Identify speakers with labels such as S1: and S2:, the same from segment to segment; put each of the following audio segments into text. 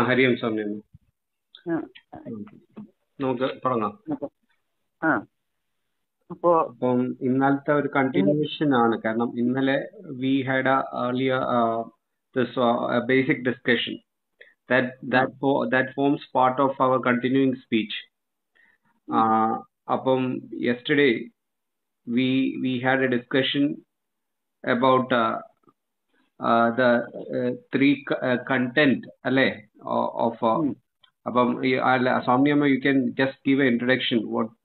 S1: ഹരിയം സ്വാമി. നമുക്ക് തുടങ്ങാം. അപ്പം ഇന്നലത്തെ ഒരു കണ്ടിന്യൂഷൻ ആണ്. കാരണം ഇന്നലെ we had a basic discussion that forms part of our continuing speech. അപ്പം yesterday we had a discussion about the three content alle of അപ്പം Swamini, you can just give an introduction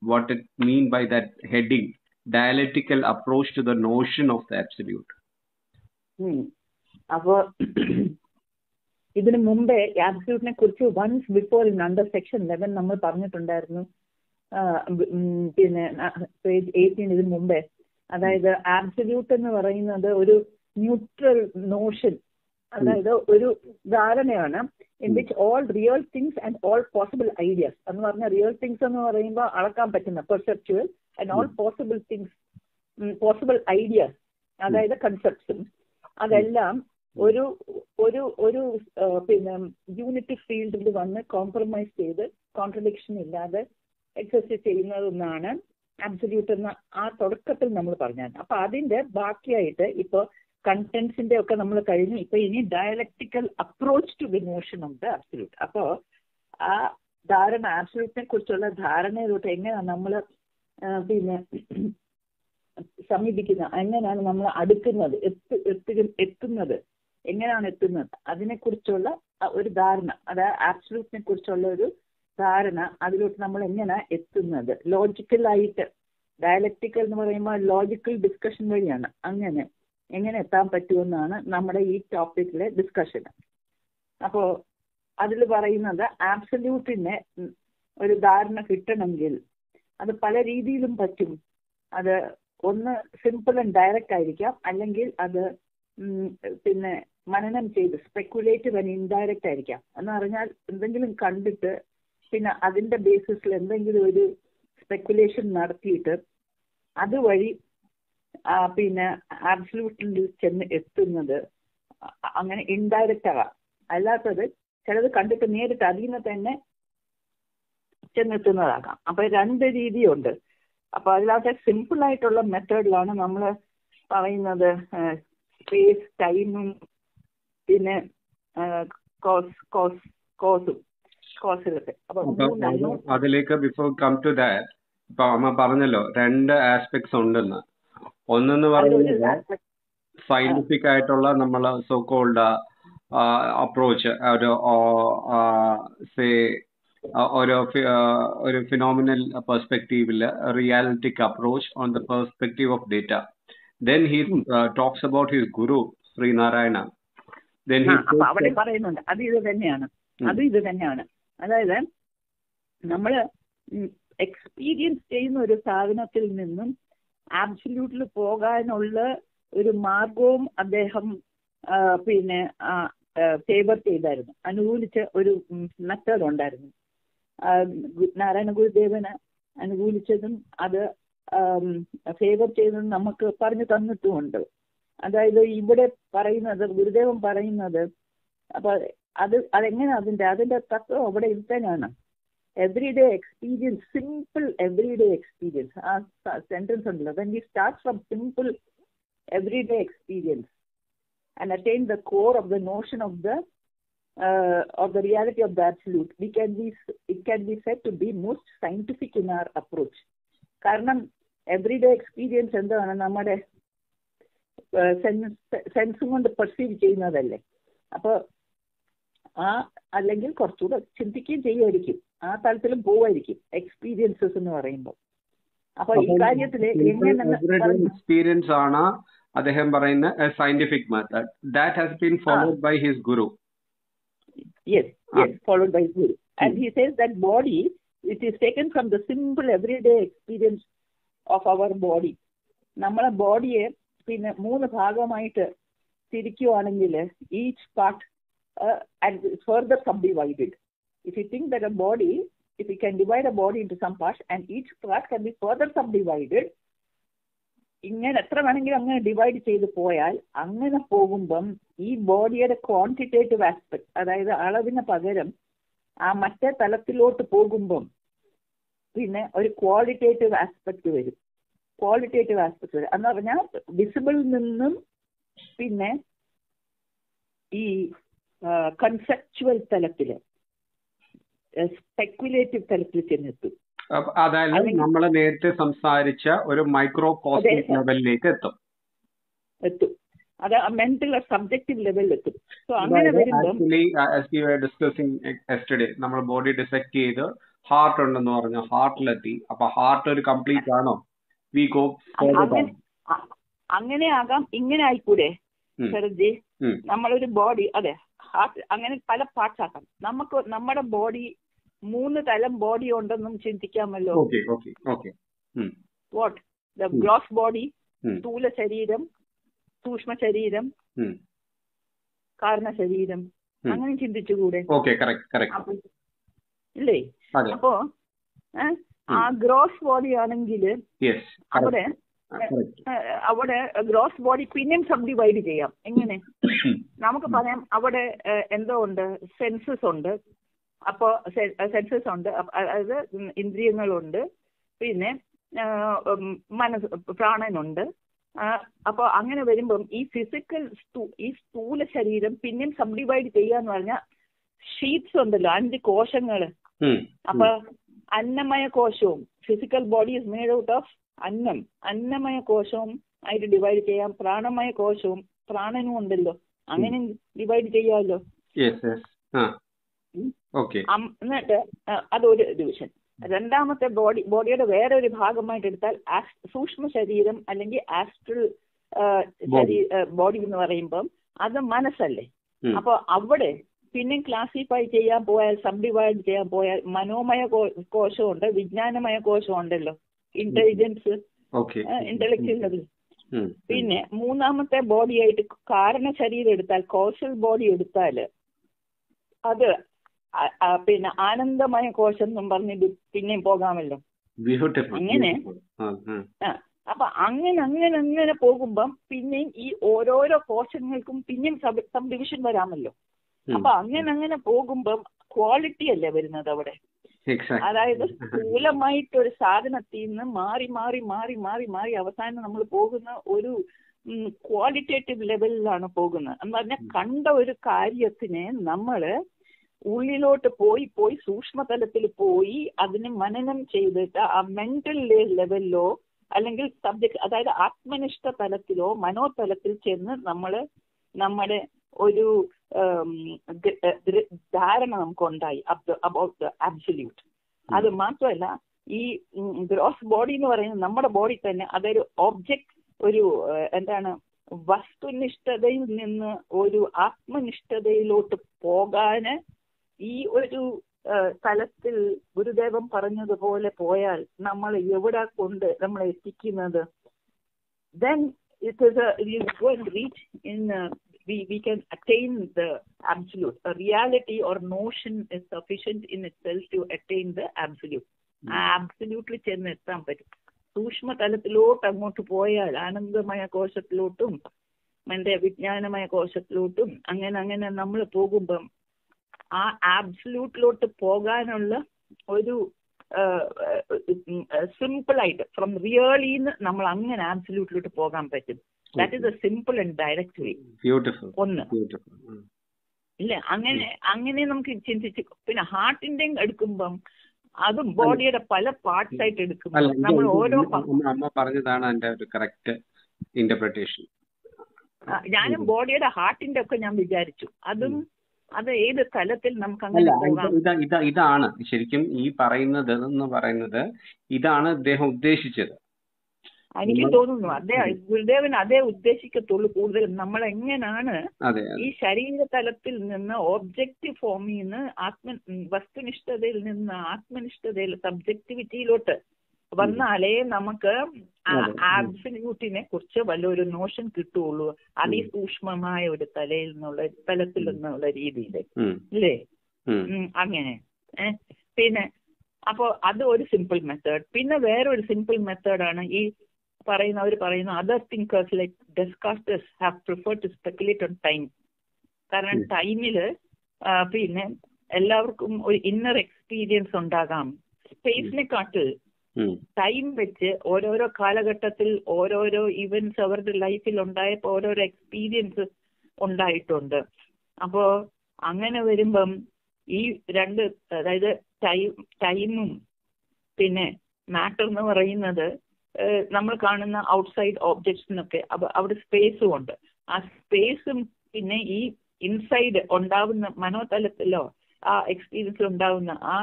S1: what it mean by that heading, dialectical approach to the notion of the absolute.
S2: അപ്പോൾ ഇതിനു മുമ്പേ ആബ്സല്യൂട്ടിനെ കുറിച്ച് once before in under section 11 നമ്മൾ പറഞ്ഞിട്ടുണ്ടായിരുന്നു. പിന്നെ page 18 ഇതിനു മുമ്പേ, അതായത് ആബ്സല്യൂട്ട് എന്ന് പറയുന്നത് ഒരു ന്യൂട്രൽ നോഷൻ, അതായത് ഒരു ധാരണയാണ് in which all real things and all possible ideas എന്ന് പറഞ്ഞ റിയൽ തിങ്സ് എന്ന് പറയുമ്പോൾ അളക്കാൻ പറ്റുന്ന perceptual and all possible things, possible ideas, അതായത് കൺസെപ്റ്റ്സും അതെല്ലാം ഒരു ഒരു ഒരു പിന്നെ യൂണിറ്റി ഫീൽഡിൽ വന്ന് കോംപ്രമൈസ് ചെയ്ത് കോൺട്രഡിക്ഷൻ ഇല്ലാതെ എക്സിസ്റ്റ് ചെയ്യുന്നതെന്നാണ് അബ്സല്യൂട്ട് എന്ന ആ തുടക്കത്തിൽ നമ്മൾ പറഞ്ഞത്. അപ്പൊ അതിന്റെ ബാക്കിയായിട്ട് ഇപ്പോൾ കണ്ടന്റ്സിന്റെ ഒക്കെ നമ്മൾ കഴിഞ്ഞു. ഇപ്പൊ ഇനി dialectical approach to the notion of the absolute. അപ്പോൾ ആ ധാരണ, അബ്സല്യൂട്ടിനെ കുറിച്ചുള്ള ധാരണയിലോട്ട് എങ്ങനെയാണ് നമ്മൾ പിന്നെ സമീപിക്കുന്നത്, എങ്ങനെയാണ് നമ്മൾ അടുക്കുന്നത്, എത്തുന്നത്, എങ്ങനെയാണ് എത്തുന്നത്, അതിനെക്കുറിച്ചുള്ള ഒരു ധാരണ, അതായത് ആബ്സല്യൂട്ടിനെ കുറിച്ചുള്ള ഒരു ധാരണ, അതിലോട്ട് നമ്മൾ എങ്ങനെ എത്തുന്നത് ലോജിക്കലായിട്ട്. ഡയലക്ടിക്കൽ എന്ന് പറയുമ്പോൾ ലോജിക്കൽ ഡിസ്കഷൻ വഴിയാണ് അങ്ങനെ എങ്ങനെ എത്താൻ പറ്റുമെന്നാണ് നമ്മുടെ ഈ ടോപ്പിക്കിലെ ഡിസ്കഷൻ. അപ്പോൾ അതിൽ പറയുന്നത് ആബ്സല്യൂട്ടിനെ ഒരു ധാരണ കിട്ടണമെങ്കിൽ അത് പല രീതിയിലും പറ്റും. അത് ഒന്ന് സിമ്പിൾ ആൻഡ് ഡയറക്റ്റ് ആയിരിക്കാം, അല്ലെങ്കിൽ അത് പിന്നെ മനനം ചെയ്ത് സ്പെക്കുലേറ്റീവ് ആൻഡ് ഇൻഡയറക്റ്റ് ആയിരിക്കാം. എന്ന് പറഞ്ഞാൽ എന്തെങ്കിലും കണ്ടിട്ട് പിന്നെ അതിന്റെ ബേസിസിൽ എന്തെങ്കിലും ഒരു സ്പെക്കുലേഷൻ നടത്തിയിട്ട് അതുവഴി പിന്നെ ആബ്സല്യൂട്ടിൽ ചെന്ന് എത്തുന്നത് അങ്ങനെ ഇൻഡയറക്റ്റ് ആകാം. അല്ലാത്തത് ചിലത് കണ്ടിട്ട് നേരിട്ട് അതിൽ നിന്ന് തന്നെ ചെന്നെത്തുന്നതാകാം. അപ്പൊ രണ്ട് രീതിയുണ്ട്. അപ്പൊ അതിനകത്ത് സിമ്പിൾ ആയിട്ടുള്ള മെത്തേഡിലാണ് നമ്മൾ പറയുന്നത് സ്പേസ് ടൈമും പിന്നെ കോസിലൊക്കെ.
S1: അതിലേക്ക് ബിഫോർ കം ടു ദാറ്റ്, ഇപ്പൊ അമ്മ പറഞ്ഞല്ലോ രണ്ട് ആസ്പെക്ട്സ് ഉണ്ടെന്ന്. ഒന്നെന്ന് പറയുന്നത് സയന്റിഫിക് ആയിട്ടുള്ള നമ്മൾ സോ കോൾഡ് അപ്രോച്ച്, ഒരു ഫിനോമിനൽ പെർസ്പെക്റ്റീവില് റിയാലിറ്റിക് approach on the perspective of data. Then he talks about his guru, Sri Narayana. Then he
S2: അവിടെ പറയുന്നുണ്ട് അത് ഇത് തന്നെയാണ്. അതായത് നമ്മൾ എക്സ്പീരിയൻസ് ചെയ്യുന്ന ഒരു സാധനത്തിൽ നിന്നും ആബ്സല്യൂട്ടിൽ പോകാനുള്ള ഒരു മാർഗവും അദ്ദേഹം പിന്നെ ഫേവർ ചെയ്തായിരുന്നു, അനുകൂലിച്ച ഒരു മെത്തേഡ് ഉണ്ടായിരുന്നു. നാരായണ ഗുരുദേവന് അനുകൂലിച്ചതും അത് ഫേവർ ചെയ്തതും നമുക്ക് പറഞ്ഞു തന്നിട്ടുമുണ്ട്. അതായത് ഇവിടെ പറയുന്നത്, ഗുരുദേവൻ പറയുന്നത്, അപ്പൊ അതെങ്ങനെ അതിന്റെ തത്വം അവിടെ ഇരുത്താനാണ്. Everyday experience, simple everyday experience, ആ സെന്റൻസ് ഉണ്ടല്ലോ, when we start from simple everyday experience and attain the core of the notion of the reality of the absolute, it can be said to be most scientific in our approach. കാരണം everyday experience എന്താണ്, നമ്മുടെ സെൻസും കൊണ്ട് perceive ചെയ്യുന്നതല്ലേ. അപ്പോൾ അല്ലെങ്കിൽ കുറച്ചുകൂടെ ചിന്തിക്കുകയും ചെയ്യുമായിരിക്കും, ആ തലത്തിലും പോവായിരിക്കും എക്സ്പീരിയൻസസ് എന്ന് പറയുമ്പോൾ. അപ്പൊ ഈ കാര്യത്തില്
S1: എക്സ്പീരിയൻസ് ആണ് അദ്ദേഹം പറയുന്ന scientific method that has been followed by his guru.
S2: Yes, followed by his guru. And he says that body, it is taken from the simple everyday experience of our body. നമ്മളെ ബോഡിയെ പിന്നെ 3 ഭാഗമായിട്ട് തിരിക്കുവാണെങ്കിൽ each part and further subdivided. If you think that a body, if you can divide a body into some parts and each part can be further subdivided, ഇങ്ങനെ എത്ര വേണമെങ്കിലും അങ്ങനെ divide ചെയ്ത് പോയാൽ അങ്ങനെ പോകുമ്പം ഈ ബോഡിയുടെ ക്വാണ്ടിറ്റേറ്റീവ് ആസ്പെക്ട്, അതായത് അളവിന് പകരം ആ മറ്റേ തലത്തിലോട്ട് പോകുമ്പം പിന്നെ ഒരു ക്വാളിറ്റേറ്റീവ് ആസ്പെക്ട് വരും. എന്ന് പറഞ്ഞാൽ വിസിബിളിൽ നിന്നും പിന്നെ ഈ കൺസെപ്ച്വൽ തലത്തില് സ്പെക്കുലേറ്റീവ് തലത്തിൽ ചെന്നെത്തും.
S1: അതായത് നമ്മൾ നേരത്തെ സംസാരിച്ച ഒരു മൈക്രോ കോസ്മിക് ലെവലിലേക്ക് എത്തും.
S2: അത് മെന്റൽ സബ്ജക്റ്റീവ് ലെവലിൽ എത്തും. സോ അങ്ങനെ വരുമ്പോൾ
S1: നമ്മൾ ബോഡി ഡിസെക്ട് ചെയ്ത് ഹാർട്ട് ഉണ്ടെന്ന് പറഞ്ഞു, ഹാർട്ടിലെത്തി. അപ്പൊ ഹാർട്ട് ഒരു കംപ്ലീറ്റ് ആണോ? വി ഗോ
S2: അങ്ങനെ ആകാം, ഇങ്ങനെ ആയിക്കൂടെ ശരത്ജി? നമ്മളൊരു ബോഡി, അതെ, ഹാർട്ട് അങ്ങനെ പല പാർട്സ് ആക്കാം. നമുക്ക് നമ്മുടെ ബോഡി 3 തരം ബോഡി ഉണ്ടെന്നും ചിന്തിക്കാമല്ലോ. വാട്ട് ദ ഗ്രോസ് ബോഡി, സ്ഥൂല ശരീരം, സൂക്ഷ്മ ശരീരം, കാരണ ശരീരം, അങ്ങനെ ചിന്തിച്ചുകൂടെ? ഇല്ലേ? അപ്പോ ആ ഗ്രോസ് ബോഡി ആണെങ്കിൽ അവിടെ ഗ്രോസ് ബോഡി പിന്നെയും സബ് ഡിവൈഡ് ചെയ്യാം. എങ്ങനെ? നമുക്ക് പറയാം അവിടെ എന്തോ ഉണ്ട്, സെൻസസ് ഉണ്ട്. അപ്പോ സെൻസസ് ഉണ്ട്, അതായത് ഇന്ദ്രിയങ്ങളുണ്ട്, പിന്നെ മനസ്സ്, പ്രാണനുണ്ട്. അപ്പൊ അങ്ങനെ വരുമ്പം ഈ ഫിസിക്കൽ ഈ സ്ഥൂല ശരീരം പിന്നെയും സബ് ഡിവൈഡ് ചെയ്യാന്ന് പറഞ്ഞാൽ ഷീറ്റ്സ് ഉണ്ടല്ലോ, 5 കോശങ്ങള്. അപ്പൊ അന്നമയ കോശവും, physical body is made out of annam, അന്നമയ കോശവും ആയിട്ട് ഡിവൈഡ് ചെയ്യാം. പ്രാണമയ കോശവും പ്രാണനും ഉണ്ടല്ലോ, അങ്ങനെ ഡിവൈഡ് ചെയ്യാമല്ലോ. എന്നിട്ട് അതൊരു ഡിവിഷൻ. രണ്ടാമത്തെ ബോഡിയുടെ വേറെ ഒരു ഭാഗമായിട്ട് എടുത്താൽ സൂക്ഷ്മ ശരീരം അല്ലെങ്കിൽ ആസ്ട്രൽ ബോഡി എന്ന് പറയുമ്പം അത് മനസ്സല്ലേ. അപ്പൊ അവിടെ പിന്നെ ക്ലാസിഫൈ ചെയ്യാൻ പോയാൽ, സബ് ഡിവൈഡ് ചെയ്യാൻ പോയാൽ മനോമയ കോശമുണ്ട്, വിജ്ഞാനമയ കോശം ഉണ്ടല്ലോ, ഇന്റലിജൻസ്, ഇന്റലക്ച്വൽ ലെവൽ. പിന്നെ മൂന്നാമത്തെ ബോഡിയായിട്ട് കാരണ ശരീരം എടുത്താൽ, കോശൽ ബോഡി എടുത്താല് അത് പിന്നെ ആനന്ദമയ കോശം എന്നും പറഞ്ഞിട്ട് പിന്നെയും പോകാമല്ലോ. അങ്ങനെ അപ്പൊ അങ്ങനെ പോകുമ്പം പിന്നെയും ഈ ഓരോരോ കോശങ്ങൾക്കും പിന്നെയും സബ് ഡിവിഷൻ വരാമല്ലോ. അപ്പൊ അങ്ങനെ പോകുമ്പം ക്വാളിറ്റി അല്ലേ വരുന്നത് അവിടെ. അതായത് സ്ഥൂലമായിട്ടൊരു സാധനത്തിൽ നിന്ന് മാറി മാറി മാറി മാറി മാറി അവസാനം നമ്മൾ പോകുന്ന ഒരു ക്വാളിറ്റേറ്റീവ് ലെവലിലാണ് പോകുന്നത്. എന്ന് പറഞ്ഞാൽ കണ്ട ഒരു കാര്യത്തിനെ നമ്മള് ഉള്ളിലോട്ട് പോയി സൂക്ഷ്മതലത്തിൽ പോയി അതിന് മനനം ചെയ്തിട്ട് ആ മെന്റൽ ലെവലിലോ അല്ലെങ്കിൽ സബ്ജക്ട്, അതായത് ആത്മനിഷ്ഠ തലത്തിലോ മനോതലത്തിൽ ചെന്ന് നമ്മുടെ ഒരു ധാരണ നമുക്കുണ്ടായി അബൌട്ട് ദ ആബ്സല്യൂട്ട്. അത് മാത്രമല്ല ഈ ഗ്രോസ് ബോഡി എന്ന് പറയുന്നത് നമ്മുടെ ബോഡി തന്നെ അതൊരു ഒബ്ജക്ട്, ഒരു എന്താണ്, വസ്തുനിഷ്ഠതയിൽ നിന്ന് ഒരു ആത്മനിഷ്ഠതയിലോട്ട് പോകാന് ഈ ഒരു തലത്തിൽ ഗുരുദേവൻ പറഞ്ഞതുപോലെ പോയാൽ നമ്മൾ എവിടെ കൊണ്ട് നമ്മളെ എത്തിക്കുന്നത്? then it is going to reach in we can attain the absolute. A reality or notion is sufficient in itself to attain the absolute. absolutely ചെന്നെത്താൻ പറ്റും. സൂക്ഷ്മ തലത്തിലോട്ട് അങ്ങോട്ട് പോയാൽ ആനന്ദമയ കോശത്തിലോട്ടും മറ്റേ വിജ്ഞാനമയ കോശത്തിലോട്ടും അങ്ങനെ നമ്മൾ പോകുമ്പം ആ ആബ്സല്യൂട്ടിലോട്ട് പോകാനുള്ള ഒരു സിമ്പിളായിട്ട് ഫ്രം റിയലിന്ന് നമ്മൾ അങ്ങനെ ആബ്സല്യൂട്ടിലോട്ട് പോകാൻ പറ്റും. That is a simple and direct way. ഒന്ന് ഇല്ല, അങ്ങനെ നമുക്ക് ചിന്തിച്ച് പിന്നെ ഹാർട്ടിന്റെ എടുക്കുമ്പം അതും ബോഡിയുടെ പല പാർട്സ് ആയിട്ട് എടുക്കും. നമ്മൾ ഓരോ
S1: അമ്മ പറഞ്ഞതാണ് എന്റെ ഒരു കറക്റ്റ് ഇന്റർപ്രിട്ടേഷൻ.
S2: ഞാനും ബോഡിയുടെ ഹാർട്ടിന്റെ ഒക്കെ ഞാൻ വിചാരിച്ചു. അത് ഏത് തലത്തിൽ നമുക്ക് അങ്ങനെ പോകാം.
S1: ഇതാണ് ശരിക്കും ഈ പറയുന്നത് എന്ന് പറയുന്നത്, ഇതാണ് അദ്ദേഹം ഉദ്ദേശിച്ചത്.
S2: എനിക്ക് തോന്നുന്നു ഗുരുദേവൻ അതേ ഉദ്ദേശിക്കത്തുള്ളൂ കൂടുതലും. നമ്മൾ എങ്ങനെയാണ് ഈ ശരീര തലത്തിൽ നിന്ന് ഒബ്ജക്റ്റീവ് ഫോമിൽ നിന്ന് വസ്തുനിഷ്ഠതയിൽ നിന്ന് ആത്മനിഷ്ഠതയിൽ സബ്ജക്ടിവിറ്റിയിലോട്ട് വന്നാലേ നമുക്ക് ആബ്സല്യൂട്ടിനെ കുറിച്ച് വല്ലൊരു നോഷൻ കിട്ടുള്ളൂ. അതിസൂക്ഷ്മമായ ഒരു തലത്തിൽ നിന്നുള്ള രീതിയിൽ ഇല്ലേ? അങ്ങനെ പിന്നെ അപ്പോ അത് ഒരു സിമ്പിൾ മെത്തേഡ്. പിന്നെ വേറൊരു സിമ്പിൾ മെത്തേഡാണ് ഈ പറയുന്നു other thinkers like Descartes have prefer to speculate on time. കാരണം ടൈമില് പിന്നെ എല്ലാവർക്കും ഒരു ഇന്നർ എക്സ്പീരിയൻസ് ഉണ്ടാകാം. സ്പേസിനെക്കാട്ടിൽ ടൈം വെച്ച് ഓരോരോ കാലഘട്ടത്തിൽ ഓരോരോ ഇവന്റ്സ് അവരുടെ ലൈഫിൽ ഉണ്ടായപ്പോൾ ഓരോരോ എക്സ്പീരിയൻസ് ഉണ്ടായിട്ടുണ്ട്. അപ്പോ അങ്ങനെ വരുമ്പം ഈ രണ്ട്, അതായത് ടൈമും പിന്നെ മാറ്റർ എന്ന് പറയുന്നത് നമ്മൾ കാണുന്ന ഔട്ട്സൈഡ് ഓബ്ജക്ട്സിനൊക്കെ അവിടെ സ്പേസും ഉണ്ട്. ആ സ്പേസും പിന്നെ ഈ ഇൻസൈഡ് ഉണ്ടാവുന്ന മനോതലത്തിലോ ആ എക്സ്പീരിയൻസിൽ ഉണ്ടാവുന്ന ആ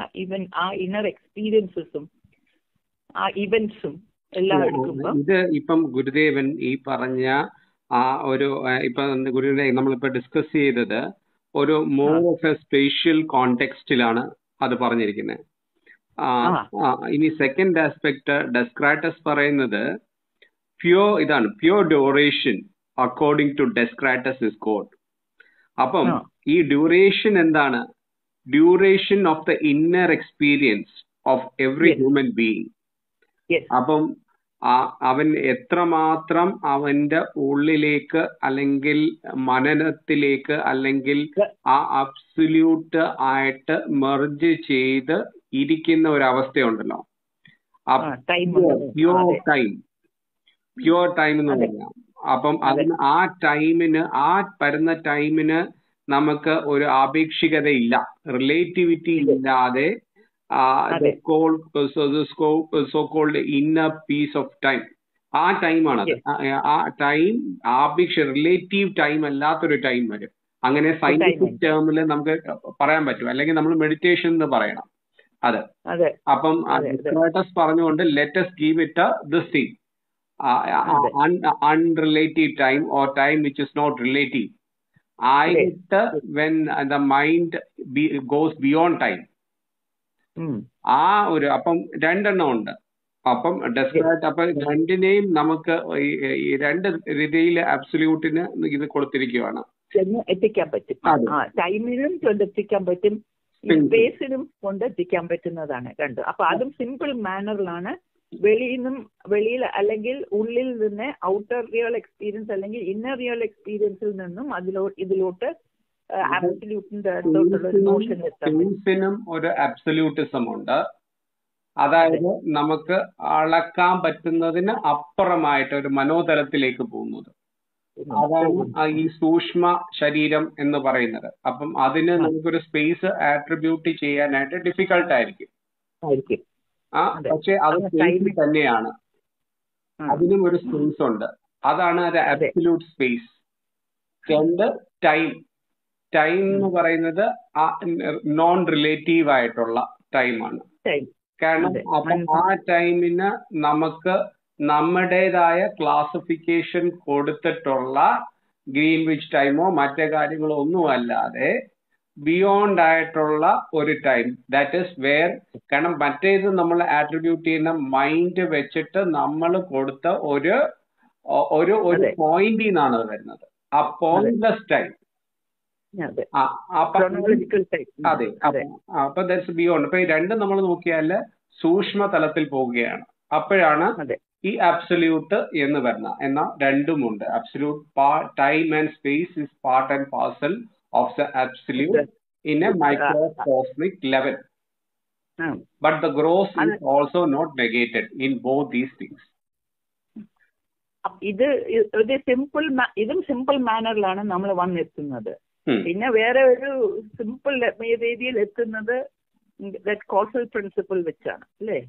S2: ഇന്നർ എക്സ്പീരിയൻസസും ആ ഇവന്റ്സും എല്ലാം എടുക്കുമ്പോൾ
S1: ഇത് ഇപ്പം ഗുരുദേവൻ ഈ പറഞ്ഞ ആ ഒരു ഇപ്പൊ ഗുരുദേവൻ നമ്മളിപ്പോ ഡിസ്കസ് ചെയ്തത് ഒരു മോർ ഓഫ് എ സ്പേഷ്യൽ കോണ്ടെക്സ്റ്റിലാണ് അത് പറഞ്ഞിരിക്കുന്നത്. ഇനി സെക്കൻഡ് ആസ്പെക്ട് ഡെസ്ക്രാറ്റസ് പറയുന്നത് pure duration according to Descartes is God. അപ്പം ഈ ഡ്യൂറേഷൻ എന്താണ്? Duration of the inner experience of every human being. അപ്പം അവൻ എത്രമാത്രം അവന്റെ ഉള്ളിലേക്ക് അല്ലെങ്കിൽ മനനത്തിലേക്ക് അല്ലെങ്കിൽ ആ അബ്സല്യൂട്ട് ആയിട്ട് മെർജ് ചെയ്ത് ഇരിക്കുന്ന ഒരു അവസ്ഥയുണ്ടല്ലോ, പ്യൂർ ടൈം എന്ന് പറയാം. അപ്പം അതിന് ആ ടൈമിന്, ആ വരുന്ന ടൈമിന് നമുക്ക് ഒരു ആപേക്ഷികതയില്ല, റിലേറ്റിവിറ്റി ഇല്ലാതെ so called inner peace of time. ആ ടൈമാണത്. ആ ടൈം റിലേറ്റീവ് ടൈം അല്ലാത്തൊരു ടൈം വരും. അങ്ങനെ സയന്റിഫിക് ടേമിൽ നമുക്ക് പറയാൻ പറ്റും, അല്ലെങ്കിൽ നമ്മൾ മെഡിറ്റേഷൻ എന്ന് പറയണം അത്. അപ്പം പറഞ്ഞുകൊണ്ട് let's give it this thing unrelative time or time which is not relative. ആയിട്ട് when the mind goes beyond time. ആ ഒരു അപ്പം രണ്ടെണ്ണം ഉണ്ട്. അപ്പം ഡെസ്ക്രാറ്റ് അപ്പൊ രണ്ടിനെയും നമുക്ക് ഈ രണ്ട് രീതിയിൽ അബ്സല്യൂട്ടിന് ഇത് കൊടുത്തിരിക്കുകയാണ്.
S2: എത്തിക്കാൻ പറ്റും, ടൈമിനും കൊണ്ടെത്തിക്കാൻ പറ്റും, സ്പേസിനും കൊണ്ടെത്തിക്കാൻ പറ്റുന്നതാണ് രണ്ട്. അപ്പൊ അതും സിമ്പിൾ മാനറിലാണ്. വെളിയിൽ അല്ലെങ്കിൽ ഉള്ളിൽ നിന്ന് ഔട്ടർ റിയൽ എക്സ്പീരിയൻസ് അല്ലെങ്കിൽ ഇന്നർ റിയൽ എക്സ്പീരിയൻസിൽ നിന്നും ഇതിലോട്ട്
S1: സ്പേസിനും ഒരു അബ്സല്യൂട്ടിസം ഉണ്ട്. അതായത് നമുക്ക് അളക്കാൻ പറ്റുന്നതിന് അപ്പുറമായിട്ട് ഒരു മനോതലത്തിലേക്ക് പോകുന്നത്. അതാണ് ഈ സൂക്ഷ്മ ശരീരം എന്ന് പറയുന്നത്. അപ്പം അതിന് നമുക്കൊരു സ്പേസ് ആട്രിബ്യൂട്ട് ചെയ്യാനായിട്ട് ഡിഫിക്കൾട്ട് ആയിരിക്കും. പക്ഷെ അത് സ്പേസ് തന്നെയാണ്, അതിനും ഒരു സ്പേസ് ഉണ്ട്. അതാണ് ഒരു അബ്സല്യൂട്ട് സ്പേസ്. രണ്ട് ടൈം എന്ന് പറയുന്നത് നോൺ റിലേറ്റീവ് ആയിട്ടുള്ള ടൈമാണ്. കാരണം അപ്പം ആ ടൈമിന് നമുക്ക് നമ്മുടേതായ ക്ലാസിഫിക്കേഷൻ കൊടുത്തിട്ടുള്ള ഗ്രീൻവിച്ച് ടൈമോ മറ്റേ കാര്യങ്ങളോ ഒന്നും അല്ലാതെ ബിയോണ്ട് ആയിട്ടുള്ള ഒരു ടൈം, ദാറ്റ് ഈസ് വെയർ. കാരണം മറ്റേത് നമ്മൾ ആട്രിബ്യൂട്ട് ചെയ്യുന്ന മൈൻഡ് വെച്ചിട്ട് നമ്മൾ കൊടുത്ത ഒരു പോയിന്റിൽ നിന്നാണ് അത് വരുന്നത്. ആ പോയിന്റ്ലെസ് ടൈം. അതെ, അപ്പൊ ദാറ്റ്സ് ബിയോണ്ട്. അപ്പൊ ഈ രണ്ടും നമ്മൾ നോക്കിയാൽ സൂക്ഷ്മ തലത്തിൽ പോവുകയാണ്. അപ്പോഴാണ് ഈ അബ്സല്യൂട്ട് എന്ന് വരുന്ന. എന്നാൽ രണ്ടുമുണ്ട്. Absolute time and space is part and parcel of the absolute in a microcosmic level, but the gross is also not negated in both these things. ഇതും സിമ്പിൾ മാനറിലാണ് നമ്മൾ വന്നെത്തുന്നത്. പിന്നെ വേറെ ഒരു സിമ്പിൾ രീതിയിൽ എത്തുന്നത് കോസൽ പ്രിൻസിപ്പിൾ വെച്ചാണ് അല്ലേ.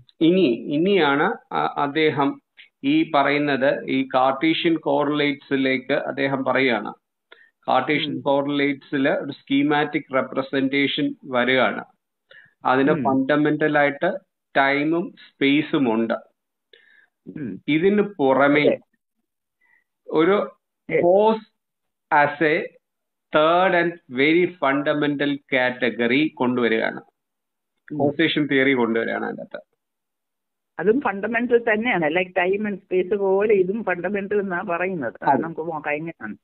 S1: ഇനിയാണ് അദ്ദേഹം ഈ പറയുന്നത്, ഈ കാർട്ടീഷ്യൻ കോറിലേറ്റ്സിലേക്ക് അദ്ദേഹം പറയുകയാണ്. കാർട്ടീഷ്യൻ കോറിലേറ്റ്സിൽ ഒരു സ്കീമാറ്റിക് റെപ്രസെന്റേഷൻ വരികയാണ്. അതിന് ഫണ്ടമെന്റൽ ആയിട്ട് ടൈമും സ്പേസും ഉണ്ട്. ഇതിന് പുറമെ ഒരു cause as a third and very fundamental category കൊണ്ടുവരികയാണ്. കോസേഷൻ തിയറി കൊണ്ടുവരികയാണ് അതിൻ്റെ അകത്ത്.
S2: അതും ഫണ്ടമെന്റൽ തന്നെയാണ്. ലൈക്ക് ടൈം ആൻഡ് സ്പേസ് പോലെ ഇതും ഫണ്ടമെന്റൽ എന്നാ പറയുന്നത്. നമുക്ക് നോക്കാം എങ്ങനെയാണ്.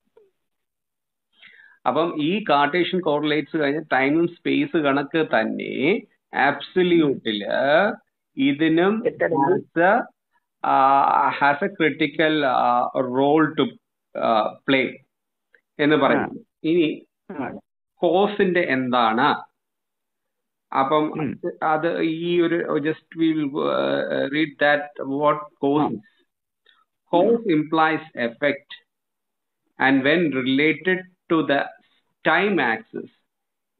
S1: അപ്പം ഈ കാർട്ടീഷ്യൻ കോറിലേറ്റ്സ് കഴിഞ്ഞ ടൈമും സ്പേസ് കണക്ക് തന്നെ ആബ്സല്യൂട്ടില് ഇതിനും has a critical role to play എന്ന് പറയുന്നു. ഇനി കോസിന്റെ എന്താണ്? അപ്പം അത് ഈ ഒരു just will read that what cause. Cause implies effect, and when related to the time axis,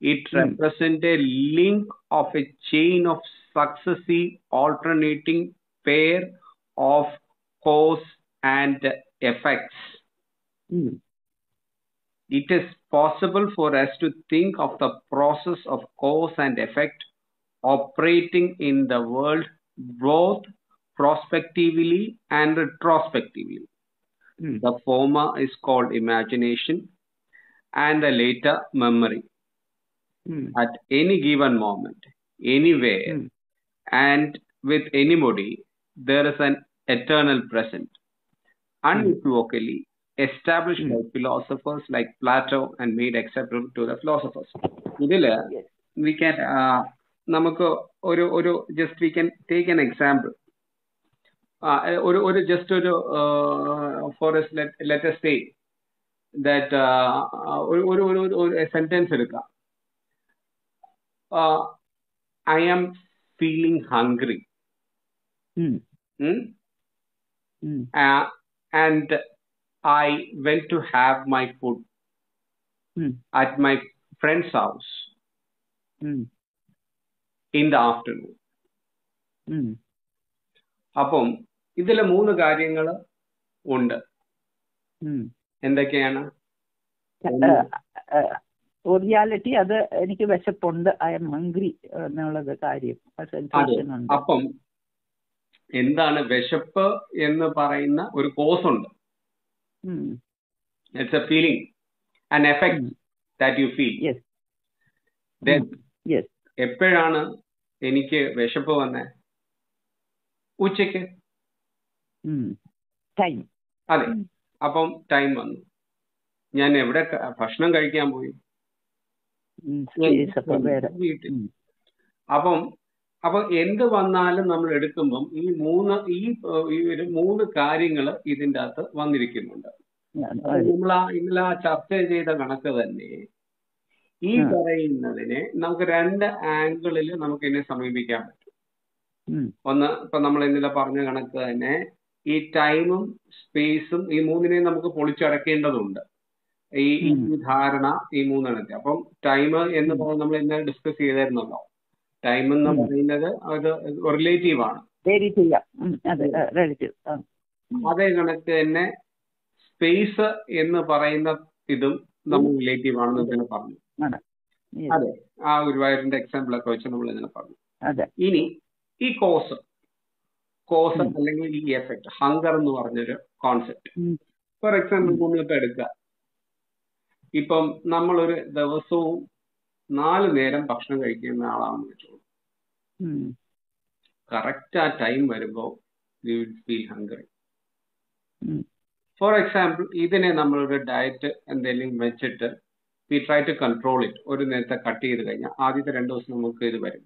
S1: it represents a link of a chain of successive alternating pair of cause and effects. It is possible for us to think of the process of cause and effect operating in the world both prospectively and retrospectively. The former is called imagination and the later memory. At any given moment, anywhere, and with anybody, there is an eternal present, unequivocally established by philosophers like Plato and made acceptable to the philosophers. ഇതില് we can നമുക്ക് ഒരു just we can take an example. ഒരു just ഒരു for let us say that ഒരു sentence എടുക്കാം. I am feeling hungry. And I went to have my food at my friend's house in the afternoon. അപ്പം ഇതിലെ 3 കാര്യങ്ങൾ ഉണ്ട്. എന്തൊക്കെയാണ്?
S2: Reality, അത് എനിക്ക് വിശപ്പുണ്ട്, ഐ എം ഹംഗ്രി എന്നുള്ളത് കാര്യം.
S1: അപ്പം എന്താണ് വിശപ്പ് എന്ന് പറയുന്ന ഒരു കോസ് ഉണ്ട്. It's A feeling, an effect that you feel. Then എപ്പോഴാണ് എനിക്ക് വിശപ്പ് വന്നേ? ഉച്ചയ്ക്ക്. അതെ. അപ്പം ടൈം വന്നു. ഞാൻ എവിടെ ഭക്ഷണം കഴിക്കാൻ പോയി? വീട്ടിൽ. അപ്പം എന്ത് വന്നാലും നമ്മൾ എടുക്കുമ്പം ഈ 3 കാര്യങ്ങൾ ഇതിൻ്റെ അകത്ത് വന്നിരിക്കുന്നുണ്ട്. ഇന്നലെ ചർച്ച ചെയ്ത കണക്ക് തന്നെ ഈ പറയുന്നതിനെ നമുക്ക് 2 ആംഗിളിൽ നമുക്ക് ഇതിനെ സമീപിക്കാൻ പറ്റും. ഒന്ന്, ഇപ്പൊ നമ്മൾ ഇന്നലെ പറഞ്ഞ കണക്ക് തന്നെ ഈ ടൈമും സ്പേസും ഈ 3നെയും നമുക്ക് പൊളിച്ചടക്കേണ്ടതുണ്ട്. ഈ ധാരണ ഈ 3 അപ്പം ടൈം എന്ന് പറയുന്നത് നമ്മൾ ഇന്നലെ ഡിസ്കസ് ചെയ്തായിരുന്നല്ലോ. ടൈം എന്ന് പറയുന്നത് അത് റിലേറ്റീവ് ആണ്. അതേ കണക്ക് തന്നെ സ്പേസ് എന്ന് പറയുന്ന ഇതും നമ്മൾ റിലേറ്റീവ് ആണെന്ന് ഇന്നലെ പറഞ്ഞു. അതെ, ആ ഗുരുവായൂരിന്റെ എക്സാമ്പിൾ ഒക്കെ വെച്ച് നമ്മൾ ഇന്നലെ പറഞ്ഞു. ഇനി ഈ കോസ് അല്ലെങ്കിൽ ഈ എഫക്ട്, ഹങ്കർ എന്ന് പറഞ്ഞൊരു കോൺസെപ്റ്റ്. ഫോർ എക്സാമ്പിൾ നമ്മളിപ്പോ എടുക്കുക, ഇപ്പം നമ്മളൊരു ദിവസവും 4 നേരം ഭക്ഷണം കഴിക്കുന്ന ആളാണെന്ന് വെച്ചോളൂ. കറക്റ്റ് ആ ടൈം വരുമ്പോൾ we will feel hungry. For example ഇതിനെ നമ്മളൊരു ഡയറ്റ് എന്തെങ്കിലും വെച്ചിട്ട് we try to control it. ഒരു നേരത്തെ കട്ട് ചെയ്ത് കഴിഞ്ഞാൽ ആദ്യത്തെ 2 ദിവസം നമുക്ക് ഇത് വരും.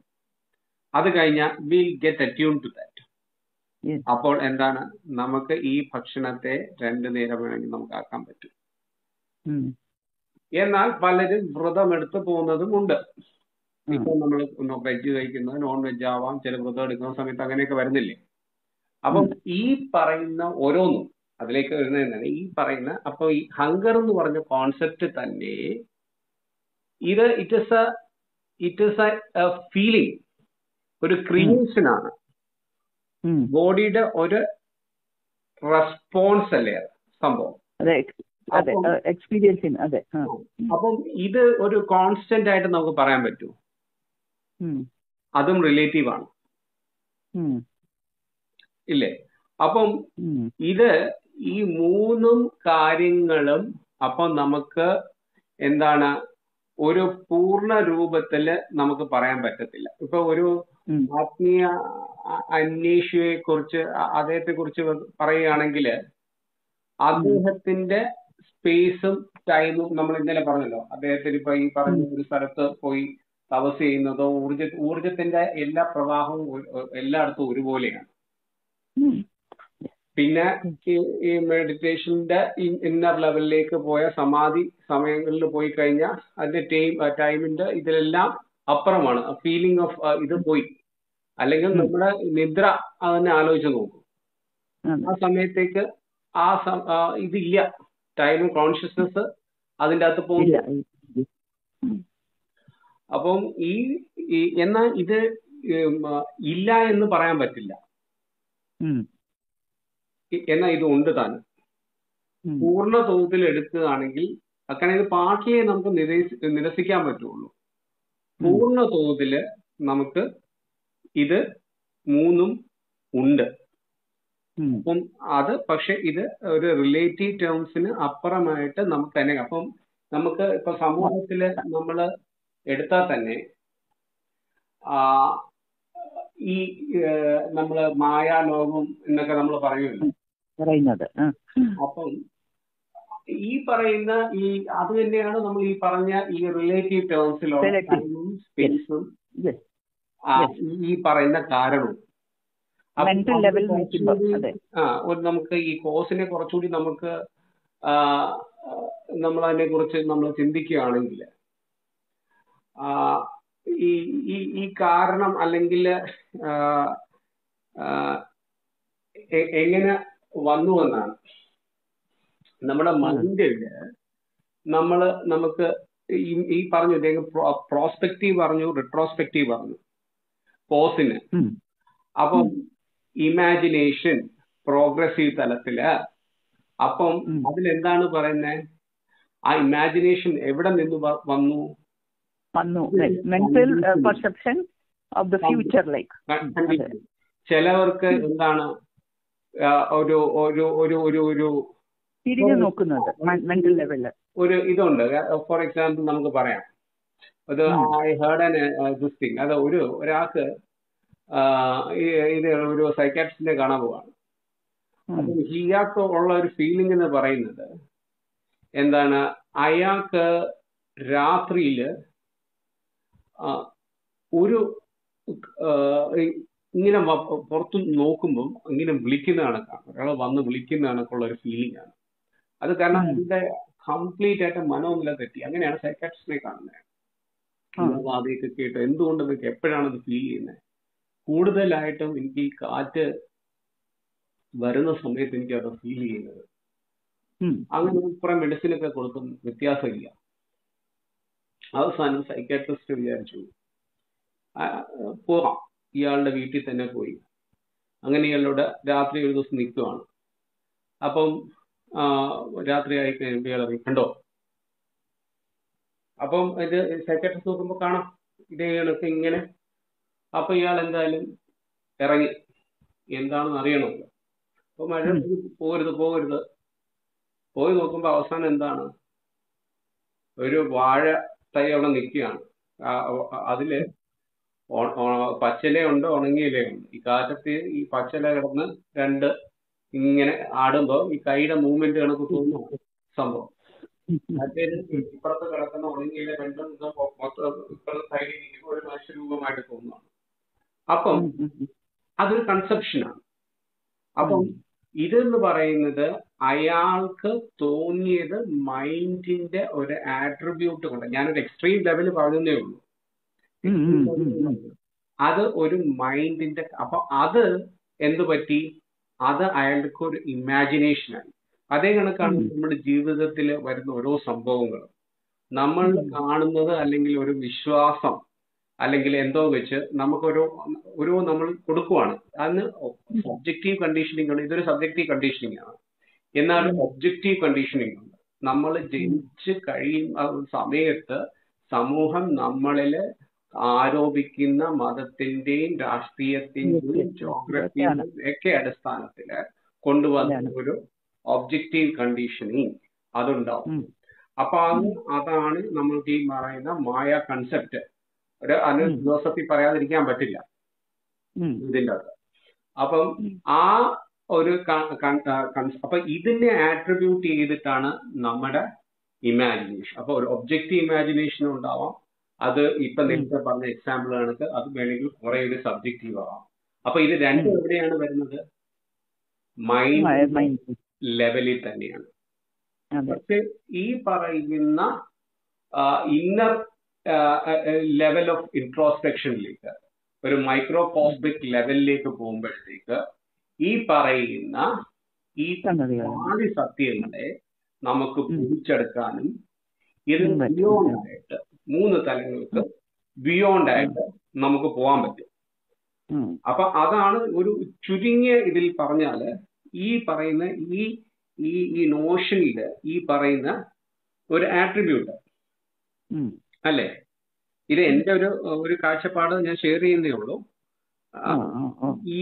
S1: അത് കഴിഞ്ഞാൽ വിൽ ഗെറ്റ് അറ്റ്യൂൺ ടു ദാറ്റ്. അപ്പോൾ എന്താണ്, നമുക്ക് ഈ ഭക്ഷണത്തെ 2 നേരം വേണമെങ്കിൽ നമുക്ക് ആക്കാൻ പറ്റും. എന്നാൽ പലരും വ്രതം എടുത്ത് പോകുന്നതും ഉണ്ട്. ഇപ്പൊ നമ്മൾ വെജ് കഴിക്കുന്നത് നോൺ വെജ് ആവാം, ചില വ്രതം എടുക്കുന്ന സമയത്ത് അങ്ങനെയൊക്കെ വരുന്നില്ലേ. അപ്പം ഈ പറയുന്ന ഓരോന്നും അതിലേക്ക് വരുന്നതാണ് ഈ പറയുന്ന. അപ്പൊ ഈ ഹങ്കർ എന്ന് പറഞ്ഞ കോൺസെപ്റ്റ് തന്നെ ഇത് ഇറ്റ് ഇസ് എ ഫീലിംഗ്, ഒരു ക്രിയേഷൻ ആണ്. ബോഡിയുടെ ഒരു റെസ്പോൺസ് അല്ലേ സംഭവം. അപ്പം ഇത് ഒരു കോൺസ്റ്റന്റ് ആയിട്ട് നമുക്ക് പറയാൻ പറ്റുമോ? അതും റിലേറ്റീവ് ആണ്, ഇല്ലേ? അപ്പം ഇത് ഈ 3 കാര്യങ്ങളും അപ്പം നമുക്ക് എന്താണ് ഒരു പൂർണ്ണ രൂപത്തില് നമുക്ക് പറയാൻ പറ്റത്തില്ല. ഇപ്പൊ ഒരു ആത്മീയ അന്വേഷിയെ കുറിച്ച്, അദ്ദേഹത്തെ കുറിച്ച് പറയുകയാണെങ്കിൽ അദ്ദേഹത്തിന്റെ സ്പേസും ടൈമും നമ്മൾ ഇന്നലെ പറഞ്ഞല്ലോ. അദ്ദേഹത്തിന് ഇപ്പൊ ഈ പറഞ്ഞ ഒരു സ്ഥലത്ത് പോയി തപസ് ചെയ്യുന്നതോ ഊർജത്തിന്റെ എല്ലാ പ്രവാഹവും എല്ലായിടത്തും ഒരുപോലെയാണ്. പിന്നെ ഈ മെഡിറ്റേഷന്റെ ഇന്നർ ലെവലിലേക്ക് പോയ സമാധി സമയങ്ങളിൽ പോയി കഴിഞ്ഞാൽ അതിന്റെ ടൈമിന്റെ ഇതിലെല്ലാം അപ്പുറമാണ്. ഫീലിംഗ് ഓഫ് ഇത് പോയി. അല്ലെങ്കിൽ നമ്മുടെ നിദ്ര അതന്നെ ആലോചിച്ച് നോക്കും. ആ സമയത്തേക്ക് ഇതില്ല, ടൈം കോൺഷ്യസ്നസ് അതിൻ്റെ അകത്ത് പോകും. അപ്പം എന്നാൽ ഇത് ഇല്ല എന്ന് പറയാൻ പറ്റില്ല, എന്നാൽ ഇത് ഉണ്ട് താൻ. പൂർണ്ണ തോതിൽ എടുക്കുകയാണെങ്കിൽ അക്കാണെങ്കിൽ പാർട്ടിയെ നമുക്ക് നിരസിക്കാൻ പറ്റുള്ളൂ. പൂർണ്ണ തോതില് നമുക്ക് ഇത് മൂന്നും ഉണ്ട്. അപ്പം അത് പക്ഷെ ഇത് ഒരു റിലേറ്റീവ് ടേംസിന് അപ്പുറമായിട്ട് നമുക്ക് തന്നെ. അപ്പം നമുക്ക് ഇപ്പൊ സമൂഹത്തില് നമ്മള് എടുത്താൽ തന്നെ ഈ നമ്മള് മായാലോകം എന്നൊക്കെ നമ്മൾ പറയുന്നത്. അപ്പം ഈ പറയുന്ന അത് തന്നെയാണ് നമ്മൾ ഈ പറഞ്ഞ ഈ റിലേറ്റീവ് ടേംസിലുള്ള ടൈമും സ്പേസും ഈ പറയുന്ന കാരണവും. നമുക്ക് ഈ കോഴ്സിനെ കുറച്ചുകൂടി നമുക്ക് നമ്മൾ അതിനെ കുറിച്ച് നമ്മൾ ചിന്തിക്കുകയാണെങ്കിൽ ഈ കാരണം അല്ലെങ്കിൽ എങ്ങനെ വന്നു എന്നാണ്. നമ്മുടെ മൈൻഡില് നമുക്ക് ഈ പറഞ്ഞു പ്രോസ്പെക്റ്റീവ് പറഞ്ഞു, റിട്രോസ്പെക്റ്റീവ് പറഞ്ഞു, പോസിന്. അപ്പം ഇമാജിനേഷൻ പ്രോഗ്രസീവ് തലത്തില്. അപ്പം അതിലെന്താണ് പറയുന്നത്? ആ ഇമാജിനേഷൻ എവിടെ നിന്ന് വന്നു?
S2: Mental perception of the future. Like
S1: ചിലവർക്ക് എന്താണ് ഒരു ഒരു ഒരു ഒരു ഒരു
S2: തിരിഞ്ഞു നോക്കുന്നത് മെന്റൽ ലെവലില് ഒരു
S1: ഇതുണ്ട്. ഫോർ എക്സാമ്പിൾ നമുക്ക് പറയാം, അത് ഐ ഹേർഡ് ദിസ് തിങ്. അത് ഒരാൾക്ക് ഇത് ഒരു സൈക്കാട്രിസ്റ്റിനെ കാണാൻ പോവാണ്. അപ്പം ഇയാൾക്ക് ഉള്ള ഒരു ഫീലിംഗ് എന്ന് പറയുന്നത് എന്താണ്? അയാൾക്ക് രാത്രിയില് ഒരു ഇങ്ങനെ പുറത്തു നോക്കുമ്പം ഇങ്ങനെ വിളിക്കുന്ന കണക്കാണ്, ഒരാൾ വന്ന് വിളിക്കുന്ന കണക്കുള്ള ഒരു ഫീലിംഗ് ആണ് അത്. കാരണം അതിന്റെ കംപ്ലീറ്റ് ആയിട്ട് മനോനില തെറ്റി. അങ്ങനെയാണ് സൈക്കാട്രിസ്റ്റിനെ കാണുന്നത്. ആദ്യമൊക്കെ കേട്ടോ, എന്തുകൊണ്ട് നിങ്ങൾക്ക് എപ്പോഴാണ് ഇത് ഫീൽ ചെയ്യുന്നത്? കൂടുതലായിട്ടും എനിക്ക് ഈ കാറ്റ് വരുന്ന സമയത്ത് എനിക്ക് അത് ഫീൽ ചെയ്യുന്നത്. അങ്ങനെ കുറെ മെഡിസിൻ ഒക്കെ കൊടുക്കും, വ്യത്യാസമില്ല. അവസാനം സൈക്കാട്രിസ്റ്റ് വിചാരിച്ചു പോകാം, ഇയാളുടെ വീട്ടിൽ തന്നെ പോയി. അങ്ങനെ ഇയാളുടെ രാത്രി ഒരു ദിവസം നിൽക്കുവാണ്. അപ്പം രാത്രി ആയി കഴിയുമ്പോൾ ഇയാൾ കണ്ടോ? അപ്പം ഇത് സൈക്കാട്രിസ്റ്റ് നോക്കുമ്പോൾ കാണാം ഇതേ കണക്ക് ഇങ്ങനെ. അപ്പൊ ഇയാൾ എന്തായാലും ഇറങ്ങി, എന്താണെന്ന് അറിയണമല്ലോ. അപ്പൊ മഴ പോകരുത് പോയി നോക്കുമ്പോൾ അവസാനം എന്താണ്? ഒരു വാഴ തൈ അവിടെ നിൽക്കുകയാണ്. അതില് പച്ചിലയുണ്ട്, ഉണങ്ങിയിലയുണ്ട്. ഈ കാറ്റത്ത് ഈ പച്ചില കിടന്ന് രണ്ട് ഇങ്ങനെ ആടുമ്പോ ഈ കൈയുടെ മൂവ്മെന്റ് കണക്ക് തോന്നുന്നു സംഭവം. മറ്റേത് ഇപ്പുറത്ത് കിടക്കുന്ന ഉണങ്ങിയില രണ്ടും ഇപ്പുറത്തെ സൈഡിൽ നിൽക്കുമ്പോൾ ഒരു മനുഷ്യരൂപമായിട്ട് തോന്നുന്നതാണ്. അപ്പം അതൊരു കൺസെപ്ഷനാണ്. അപ്പം ഇതെന്ന് പറയുന്നത് അയാൾക്ക് തോന്നിയത് മൈൻഡിന്റെ ഒരു ആട്രിബ്യൂട്ട് കൊണ്ട്. ഞാനൊരു എക്സ്ട്രീം ലെവല് പറഞ്ഞതേ ഉള്ളൂ. അത് ഒരു മൈൻഡിന്റെ. അപ്പൊ അത് എന്ത് പറ്റി? അത് അയാൾക്ക് ഒരു ഇമാജിനേഷനായി. അതേ കണക്കാണ് നമ്മുടെ ജീവിതത്തിൽ വരുന്ന ഓരോ സംഭവങ്ങളും നമ്മൾ കാണുന്നത്, അല്ലെങ്കിൽ ഒരു വിശ്വാസം അല്ലെങ്കിൽ എന്തോ വെച്ച് നമുക്കൊരു നമ്മൾ കൊടുക്കുവാണ്. അതിന് ഒബ്ജക്റ്റീവ് കണ്ടീഷനിങ് ഉണ്ട്. ഇതൊരു സബ്ജക്റ്റീവ് കണ്ടീഷനിങ് ആണ്. എന്നാൽ ഒബ്ജക്റ്റീവ് കണ്ടീഷനിങ് ഉണ്ട്. നമ്മൾ ജനിച്ച് കഴിയുന്ന സമയത്ത് സമൂഹം നമ്മളില് ആരോപിക്കുന്ന മതത്തിന്റെയും രാഷ്ട്രീയത്തിന്റെയും ജോഗ്രഫിയുടെയും ഒക്കെ അടിസ്ഥാനത്തില് കൊണ്ടുവന്ന ഒരു ഒബ്ജക്റ്റീവ് കണ്ടീഷനിങ് അതുണ്ടാവും. അപ്പൊ അതാണ് നമ്മൾക്ക് ഈ പറയുന്ന മായ കൺസെപ്റ്റ്. അതിന് ഫിലോസഫി പറയാതിരിക്കാൻ പറ്റില്ല ഇതിൻ്റെ അകത്ത്. അപ്പം ആ ഒരു അപ്പൊ ഇതിനെ ആട്രിബ്യൂട്ട് ചെയ്തിട്ടാണ് നമ്മുടെ ഇമാജിനേഷൻ. അപ്പൊ ഒരു ഒബ്ജക്റ്റീവ് ഇമാജിനേഷൻ ഉണ്ടാവാം. അത് ഇപ്പൊ നേരത്തെ പറഞ്ഞ എക്സാമ്പിൾ കണക്ക് അത് വേണമെങ്കിൽ കുറെ ഒരു സബ്ജക്റ്റീവ് ആവാം. അപ്പൊ ഇത് രണ്ടും എവിടെയാണ് വരുന്നത്? മൈൻഡ് ലെവലിൽ തന്നെയാണ്. പക്ഷെ ഈ പറയുന്ന ഇന്നർ ലെവൽ ഓഫ് ഇൻട്രോസ്പെക്ഷനിലേക്ക്, ഒരു മൈക്രോ കോസ്മിക് ലെവലിലേക്ക് പോകുമ്പോഴത്തേക്ക് ഈ പറയുന്ന ഈ ആദി സത്യങ്ങളെ നമുക്ക് പിടിച്ചെടുക്കാനും ഇത് ബിയോണ്ടായിട്ട് 3 തലങ്ങൾക്ക് ബിയോണ്ടായിട്ട് നമുക്ക് പോകാൻ പറ്റും. അപ്പൊ അതാണ് ഒരു ചുരുങ്ങിയ ഇതിൽ പറഞ്ഞാല് ഈ പറയുന്ന ഈ നോഷനില് ഈ പറയുന്ന ഒരു ആട്രിബ്യൂട്ട് അല്ലേ. ഇത് എന്റെ ഒരു കാഴ്ചപ്പാട് ഞാൻ ഷെയർ ചെയ്യുന്നേ ഉള്ളൂ. ഈ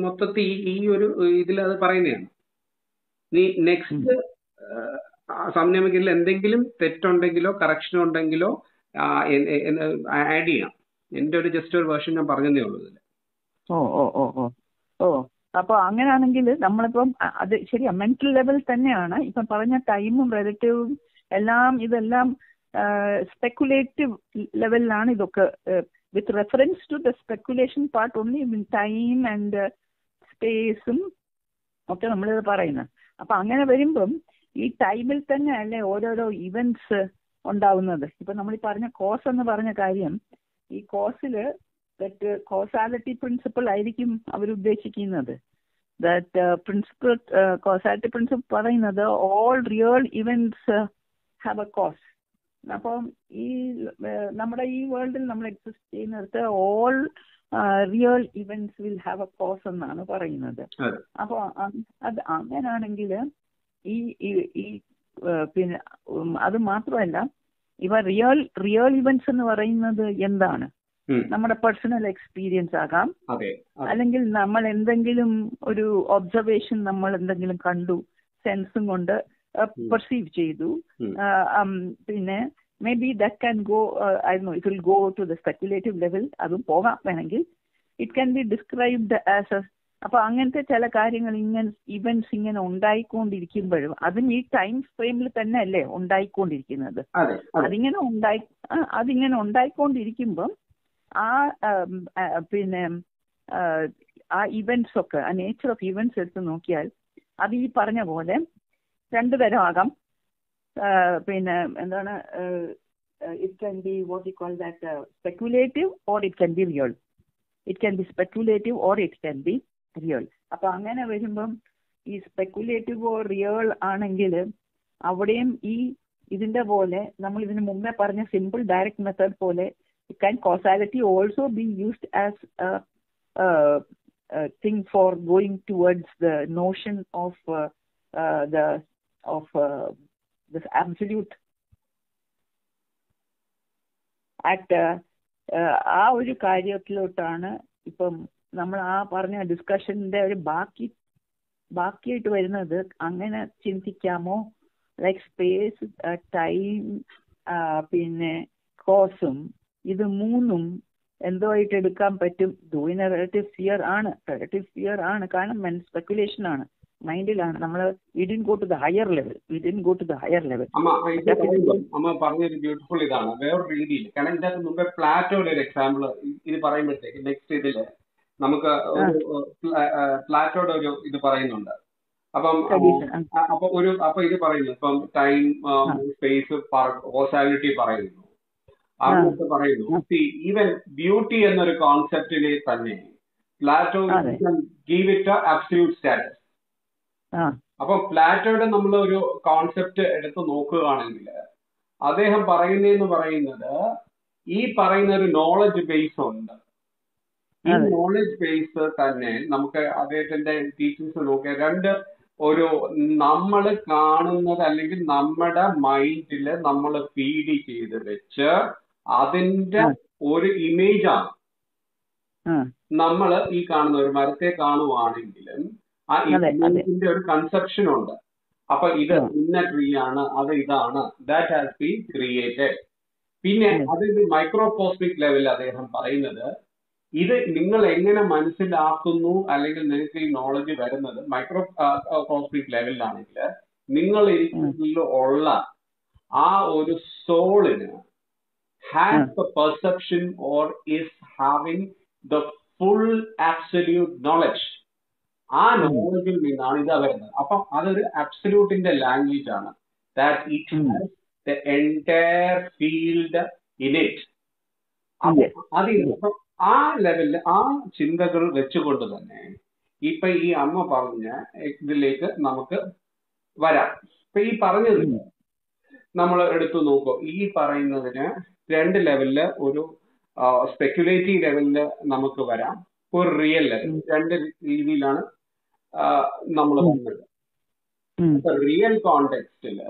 S1: മൊത്തത്തിൽ ഈ ഒരു ഇതിൽ അത് പറയുന്നതാണ്. നീ നെക്സ്റ്റ് സമയമെങ്കിൽ എന്തെങ്കിലും തെറ്റുണ്ടെങ്കിലോ കറക്ഷൻ ഉണ്ടെങ്കിലോ ആഡ് ചെയ്യാം. എന്റെ ഒരു ജസ്റ്റ് ഒരു വേർഷൻ ഞാൻ പറഞ്ഞതേ ഉള്ളൂ ഇതിൽ.
S2: അപ്പൊ അങ്ങനെയാണെങ്കിൽ നമ്മളിപ്പം അത് ശരിയാ, മെന്റൽ ലെവൽ തന്നെയാണ് ഇപ്പം പറഞ്ഞ ടൈമും റിലേറ്റീവും ഇതെല്ലാം സ്പെക്കുലേറ്റീവ് ലെവലിലാണ് ഇതൊക്കെ. With reference to the speculation part only time and സ്പേസും ഒക്കെ നമ്മളിത് പറയുന്നത്. അപ്പൊ അങ്ങനെ വരുമ്പം ഈ ടൈമിൽ തന്നെ അല്ലേ ഓരോരോ ഇവന്റ്സ് ഉണ്ടാവുന്നത്. ഇപ്പൊ നമ്മൾ ഈ പറഞ്ഞ കോസ് എന്ന് പറഞ്ഞ കാര്യം, ഈ കോസില് കോസാലിറ്റി പ്രിൻസിപ്പിൾ ആയിരിക്കും അവരുദ്ദേശിക്കുന്നത്. ദാറ്റ് പ്രിൻസിപ്പിൾ കോസാലിറ്റി പ്രിൻസിപ്പിൾ പറയുന്നത് all real events have a cause. അപ്പം ഈ നമ്മുടെ ഈ വേൾഡിൽ നമ്മൾ എക്സിസ്റ്റ് ചെയ്യുന്നിടത്ത് all real events will have a cause എന്നാണ് പറയുന്നത്. അപ്പോൾ അത് അങ്ങനാണെങ്കിൽ ഈ പിന്നെ അത് മാത്രമല്ല, ഇവ റിയൽ ഇവന്റ്സ് എന്ന് പറയുന്നത് എന്താണ്? നമ്മുടെ പേഴ്സണൽ എക്സ്പീരിയൻസ് ആകാം, അല്ലെങ്കിൽ നമ്മൾ എന്തെങ്കിലും ഒരു ഒബ്സർവേഷൻ നമ്മൾ എന്തെങ്കിലും കണ്ടു, സെൻസും കൊണ്ട് പെർസീവ് ചെയ്തു. പിന്നെ maybe that can go, I don't know, it will go to the speculative level. അതും പോകാം വേണമെങ്കിൽ. It can be described as a. അപ്പൊ അങ്ങനത്തെ ചില കാര്യങ്ങൾ ഇവന്റ്സ് ഇങ്ങനെ ഉണ്ടായിക്കൊണ്ടിരിക്കുമ്പോഴും അതും ഈ ടൈം ഫ്രെയിമിൽ തന്നെ അല്ലേ ഉണ്ടായിക്കൊണ്ടിരിക്കുന്നത്. അതിങ്ങനെ ഉണ്ടായിക്കൊണ്ടിരിക്കുമ്പം പിന്നെ ആ ഇവന്റ്സ് ഒക്കെ, ആ നേച്ചർ ഓഫ് ഇവന്റ്സ് എടുത്ത് നോക്കിയാൽ അത് ഈ പറഞ്ഞ പോലെ 2 തരം ആകാം. പിന്നെ എന്താണ്, it can B what you call that speculative or it can B real. It can B speculative or it can B real. അപ്പൊ അങ്ങനെ വരുമ്പം ഈ സ്പെക്കുലേറ്റീവ് ഓർ റിയൽ ആണെങ്കിൽ അവിടെയും ഇതിന്റെ പോലെ നമ്മൾ ഇതിന് മുമ്പേ പറഞ്ഞ സിമ്പിൾ ഡയറക്റ്റ് മെത്തേഡ് പോലെ can causality also be used as a thing for going towards the notion of this absolute act. ആ ഒരു കാര്യത്തിലോട്ടാണ് ഇപ്പം നമ്മൾ ആ പറഞ്ഞ ഡിസ്കഷന്റെ ഒരു ബാക്കിയായിട്ട് വരുന്നത്. അങ്ങനെ ചിന്തിക്കാമോ? ലൈക്ക് സ്പേസ്, ടൈം, പിന്നെ കോസും, ഇത് 3ഉം എന്തോ ആയിട്ട് എടുക്കാൻ പറ്റും. ദൂന റിലേറ്റീവ് ഫിയർ ആണ്. കാരണം സ്പെക്കുലേഷൻ ആണ്, മൈൻഡിലാണ്. നമ്മൾ we didn't go to the higher level.
S1: അമ്മ പറഞ്ഞൊരു ബ്യൂട്ടിഫുൾ ഇതാണ് വേറൊരു രീതിയിൽ. കാരണം ഇതിനകത്ത് മുമ്പേ പ്ലാറ്റോയുടെ ഒരു എക്സാമ്പിൾ ഇത് പറയുമ്പോഴത്തേക്ക് നെക്സ്റ്റ് ഇതില് നമുക്ക് പ്ലാറ്റോയുടെ ഒരു ഇത് പറയുന്നുണ്ട്. അപ്പൊ ഇത് പറയുന്നു, ഇപ്പം ടൈം, സ്പേസ്, കോസാലിറ്റി പറയുന്നു, അങ്ങനത്തെ പറയുന്നു. ഈവൻ ബ്യൂട്ടി എന്നൊരു കോൺസെപ്റ്റിനെ തന്നെ Plato give it absolute status. അപ്പൊ പ്ലാറ്റോയുടെ നമ്മൾ ഒരു കോൺസെപ്റ്റ് എടുത്ത് നോക്കുകയാണെങ്കിൽ അദ്ദേഹം പറയുന്നത് ഈ പറയുന്ന ഒരു നോളജ് ബേസ് ഉണ്ട്. ഈ നോളജ് ബേസ് തന്നെ നമുക്ക് അദ്ദേഹത്തിന്റെ ടീച്ചിങ്സ് നോക്കിയാൽ നമ്മൾ കാണുന്നത് അല്ലെങ്കിൽ നമ്മുടെ മൈൻഡില് നമ്മൾ ഫീഡ് ചെയ്ത് വെച്ച് അതിന്റെ ഒരു ഇമേജാണ്. നമ്മൾ ഈ കാണുന്ന ഒരു മരത്തെ കാണുവാണെങ്കിലും ആ ഇമേജിന്റെ ഒരു കൺസെപ്ഷൻ ഉണ്ട്. അപ്പൊ ഇത് ഇന്ന ട്രീ ആണ്, അത് ഇതാണ്, ദാറ്റ് ഹാസ് ബീൻ ക്രിയേറ്റഡ്. പിന്നെ അത് മൈക്രോകോസ്മിക് ലെവലിൽ അദ്ദേഹം പറയുന്നത് ഇത് നിങ്ങൾ എങ്ങനെ മനസ്സിലാക്കുന്നു അല്ലെങ്കിൽ നിങ്ങൾക്ക് ഈ നോളജ് വരുന്നത് മൈക്രോ കോസ്മിക് ലെവലിലാണെങ്കിൽ നിങ്ങൾ ഉള്ള ആ ഒരു സോളിന് has the perception or is having the full absolute knowledge. ആ നോളജിൽ നിന്നാണ് ഇത് വരുന്നത്. അപ്പം അതൊരു അബ്സല്യൂട്ടിന്റെ ലാംഗ്വേജ് ആണ്. That it has the entire field in it. അപ്പം ആ ലെവലിൽ ആ ചിന്തകൾ വെച്ചുകൊണ്ട് തന്നെ ഇപ്പൊ ഈ അമ്മ പറഞ്ഞ ഇതിലേക്ക് നമുക്ക് വരാം. ഇപ്പൊ ഈ പറഞ്ഞത് നമ്മൾ എടുത്തു നോക്കൂ. ഈ പറയുന്നതിന് 2 ലെവലില്, ഒരു സ്പെക്യുലേറ്റീവ് ലെവലില് നമുക്ക് വരാം, ഒരു റിയൽ ലെവൽ. 2 രീതിയിലാണ് നമ്മൾ വന്നത്. ഇപ്പൊ റിയൽ കോണ്ടെക്സ്റ്റില്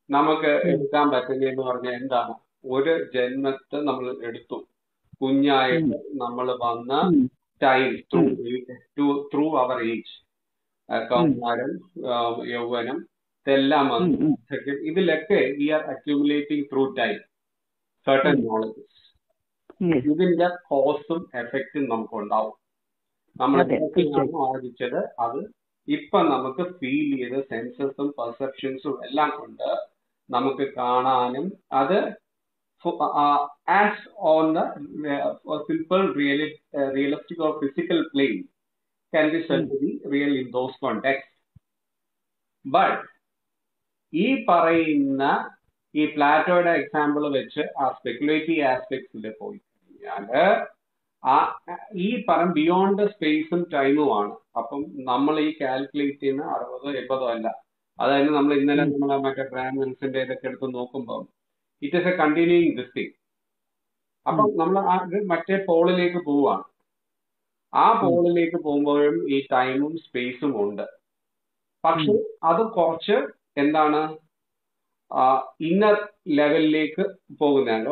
S1: നമുക്ക് എടുക്കാൻ പറ്റുന്നതെന്ന് പറഞ്ഞാൽ എന്താണ്? ഒരു ജന്മത്തെ നമ്മൾ എടുത്തു, കുഞ്ഞായിട്ട് നമ്മൾ വന്ന ടൈം ത്രൂ അവർ ഏജ്, കൗമാരം, യൗവനം, ഇതെല്ലാം വന്നു. ഇതിലൊക്കെ we are accumulating through time certain knowledges. ഇതിന്റെ കോസും എഫക്റ്റും നമുക്ക് ഉണ്ടാവും. നമ്മൾ ആർജിച്ചത് അത് ഇപ്പൊ നമുക്ക് ഫീൽ ചെയ്ത് സെൻസസും പെർസെപ്ഷൻസും എല്ലാം കൊണ്ട് നമുക്ക് കാണാനും, അത് as on the simple realistic or physical plane can be said to be real in those contexts. But ഈ പറയുന്ന ഈ പ്ലാറ്റോയുടെ എക്സാമ്പിൾ വെച്ച് ആ സ്പെക്കുലേറ്റീവ് ആസ്പെക്ട്സിൽ പോയി കഴിഞ്ഞാല് ഈ ബിയോണ്ട് സ്പേസും ടൈമും ആണ്. അപ്പം നമ്മൾ ഈ കാൽക്കുലേറ്റ് ചെയ്യുന്ന 60-70 അല്ല. അതായത് നമ്മൾ ഇന്നലെ നമ്മളെ മറ്റേ ബ്രാഹ്മിൻസിന്റെ ഇതൊക്കെ എടുത്ത് നോക്കുമ്പോൾ it is A continuing this thing. അപ്പം നമ്മൾ മറ്റേ പോളിലേക്ക് പോവാണ്. ആ പോളിലേക്ക് പോകുമ്പോഴും ഈ ടൈമും സ്പേസും ഉണ്ട്. പക്ഷെ അത് കുറച്ച് എന്താണ് ഇന്നർ ലെവലിലേക്ക് പോകുന്നതാണ്.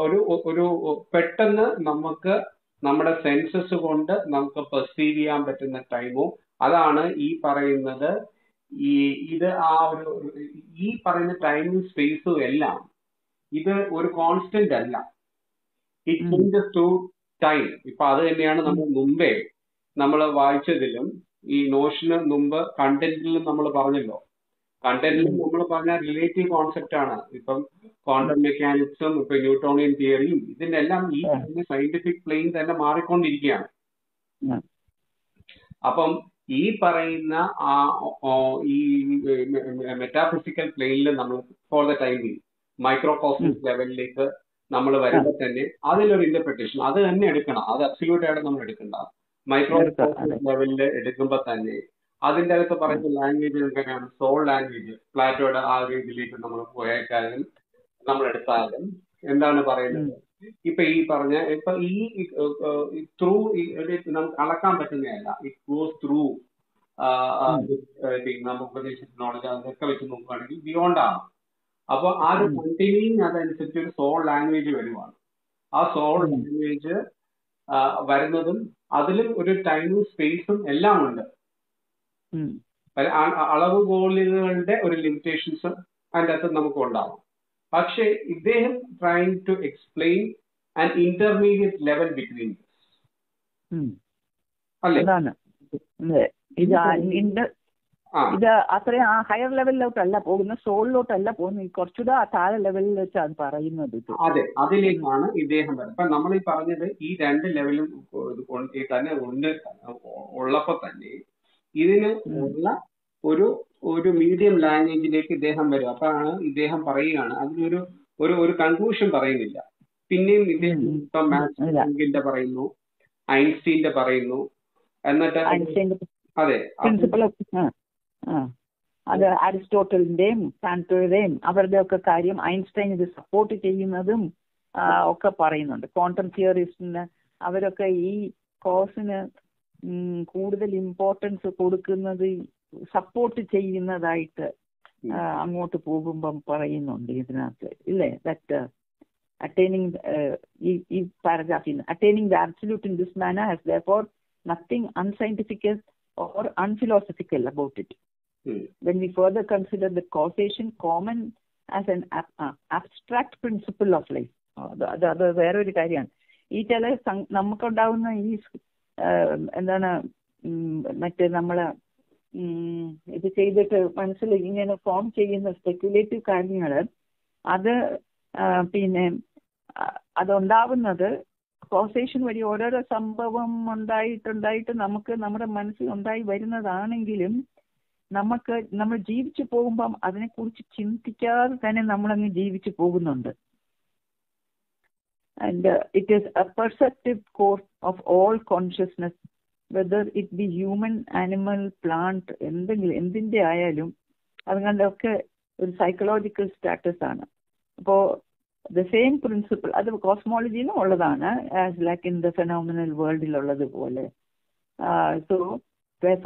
S1: ഒരു പെട്ടെന്ന് നമുക്ക് നമ്മുടെ സെൻസസ് കൊണ്ട് നമുക്ക് പെർസീവ് ചെയ്യാൻ പറ്റുന്ന ടൈമും അതാണ് ഈ പറയുന്നത്. ഇത് ഈ പറയുന്ന ടൈമും സ്പേസും എല്ലാം ഇത് ഒരു കോൺസ്റ്റന്റ് അല്ല. It changes to time. ഇപ്പൊ അത് തന്നെയാണ് നമ്മൾ മുമ്പേ നമ്മൾ വായിച്ചതിലും ഈ നോഷന് മുമ്പ് കണ്ടന്റിലും നമ്മൾ പറഞ്ഞല്ലോ. കണ്ടന്റിലും നമ്മൾ പറഞ്ഞ റിലേറ്റീവ് കോൺസെപ്റ്റ് ആണ്. ഇപ്പം ക്വാണ്ടം മെക്കാനിക്സും ഇപ്പൊ ന്യൂട്ടോണിയൻ തിയറിയും ഇതിന്റെ എല്ലാം ഈ സയന്റിഫിക് പ്ലെയിൻ തന്നെ മാറിക്കൊണ്ടിരിക്കുകയാണ്. അപ്പം ഈ പറയുന്ന ഈ മെറ്റാഫിസിക്കൽ പ്ലെയിനിൽ നമ്മൾ ഫോർ ദ ടൈം മൈക്രോകോസ്മിക് ലെവലിലേക്ക് നമ്മൾ വരുമ്പോൾ തന്നെ അതിലൊരു ഇന്റർപ്രിട്ടേഷൻ അത് തന്നെ എടുക്കണം. അത് അബ്സല്യൂട്ട് ആയിട്ട് നമ്മൾ എടുക്കണ്ട. മൈക്രോകോസ്മിക് ലെവലിൽ എടുക്കുമ്പോൾ തന്നെ അതിൻ്റെ അകത്ത് പറയുന്ന ലാംഗ്വേജ് എങ്ങനെയാണ്? Soul language. പ്ലാറ്റോയുടെ ആ ഒരു ഇതിലേക്ക് നമ്മൾ പോയേക്കാലും നമ്മൾ എടുത്താലും എന്താണ് പറയുന്നത്? ഇപ്പൊ ഈ പറഞ്ഞ ഇപ്പൊ ഈ ത്രൂ നമുക്ക് അളക്കാൻ പറ്റുന്നതല്ല. ഇറ്റ് ഗോസ് ത്രൂ നമുക്ക് ഉപദേശിച്ച നോളജ് അതൊക്കെ വെച്ച് നോക്കുകയാണെങ്കിൽ ബിയോണ്ടാണ്. അപ്പൊ ആ ഒരു കണ്ടിന്യൂയിങ് അതനുസരിച്ച് ഒരു സോൾ ലാംഗ്വേജ് വരുവാണ്. ആ സോൾ ലാംഗ്വേജ് വരുന്നതും അതിലും ഒരു ടൈമും സ്പേസും എല്ലാം ഉണ്ട്. അളവുകോലുകളുടെ ഒരു ലിമിറ്റേഷൻസ് അതിൻ്റെ അകത്ത് നമുക്ക് ഉണ്ടാവും. പക്ഷെ ഇദ്ദേഹം trying to explain an intermediate level between അല്ലേ?
S2: ഇത് അത്രയും ആ ഹയർ ലെവലിലോട്ടല്ല പോകുന്നത്, സോളിലോട്ടല്ല പോകുന്നത്, കുറച്ചുകൂടെ ആ താഴെ ലെവലിൽ വെച്ചാണ് പറയുന്നത്.
S1: അതെ, അതിലേക്കാണ് ഇദ്ദേഹം വരുന്നത്. അപ്പൊ നമ്മൾ ഈ പറഞ്ഞത് ഈ 2 ലെവലും തന്നെ ഉള്ളപ്പോ തന്നെ ഇതിന് ഉള്ള ഒരു മീഡിയം ലാംഗ്വേജിലേക്ക് ഇദ്ദേഹം വരും. അപ്പോഴാണ് ഇദ്ദേഹം പറയുകയാണ്, അതിനൊരു ഒരു കൺക്ലൂഷൻ പറയുന്നില്ല. പിന്നെയും ഇദ്ദേഹം ഇപ്പൊ മാക്സിന്റെ പറയുന്നു, ഐൻസ്റ്റീന്റെ പറയുന്നു, എന്നിട്ട് അതെ
S2: അത് അരിസ്റ്റോട്ടലിന്റെയും സാന്റോയുടെയും അവരുടെ ഒക്കെ കാര്യം ഐൻസ്റ്റൈൻ ഇത് സപ്പോർട്ട് ചെയ്യുന്നതും ഒക്കെ പറയുന്നുണ്ട്. ക്വാണ്ടം തിയറിസ്റ്റിന് അവരൊക്കെ ഈ കോസിന് കൂടുതൽ ഇമ്പോർട്ടൻസ് കൊടുക്കുന്നത് സപ്പോർട്ട് ചെയ്യുന്നതായിട്ട് അങ്ങോട്ട് പോകുമ്പം പറയുന്നുണ്ട് ഇതിനകത്ത് ഇല്ലേ? ദാറ്റ് attaining ഈ പാരഗ്രാഫിൽ attaining the absolute in this manner has therefore nothing unscientific or unphilosophical about it. When we further consider the causation common as an abstract principle of life, അത് വേറൊരു കാര്യമാണ്. ഈ ചില നമുക്കുണ്ടാവുന്ന ഈ എന്താണ് മറ്റേ നമ്മള് ഇത് ചെയ്തിട്ട് മനസ്സിൽ ഇങ്ങനെ ഫോം ചെയ്യുന്ന സ്പെക്യുലേറ്റീവ് കാര്യങ്ങൾ അത് പിന്നെ അതുണ്ടാവുന്നത് കോസേഷൻ വഴി ഓരോരോ സംഭവം ഉണ്ടായിട്ട് നമുക്ക് നമ്മുടെ മനസ്സിൽ ഉണ്ടായി വരുന്നതാണെങ്കിലും നമ്മൾ ജീവിച്ചു പോകുമ്പം അതിനെക്കുറിച്ച് ചിന്തിക്കാതെ തന്നെ നമ്മളങ്ങ് ജീവിച്ചു പോകുന്നുണ്ട്. And it is a perceptive core of all consciousness, whether it be human, animal, plant, എന്തിൻ്റെ ആയാലും അതുകൊണ്ടൊക്കെ ഒരു സൈക്കോളജിക്കൽ സ്റ്റാറ്റസ് ആണ്. അപ്പോൾ the same principle, അത് കോസ്മോളജിയിലും ഉള്ളതാണ്, as like in the phenomenal വേൾഡിലുള്ളത് പോലെ. So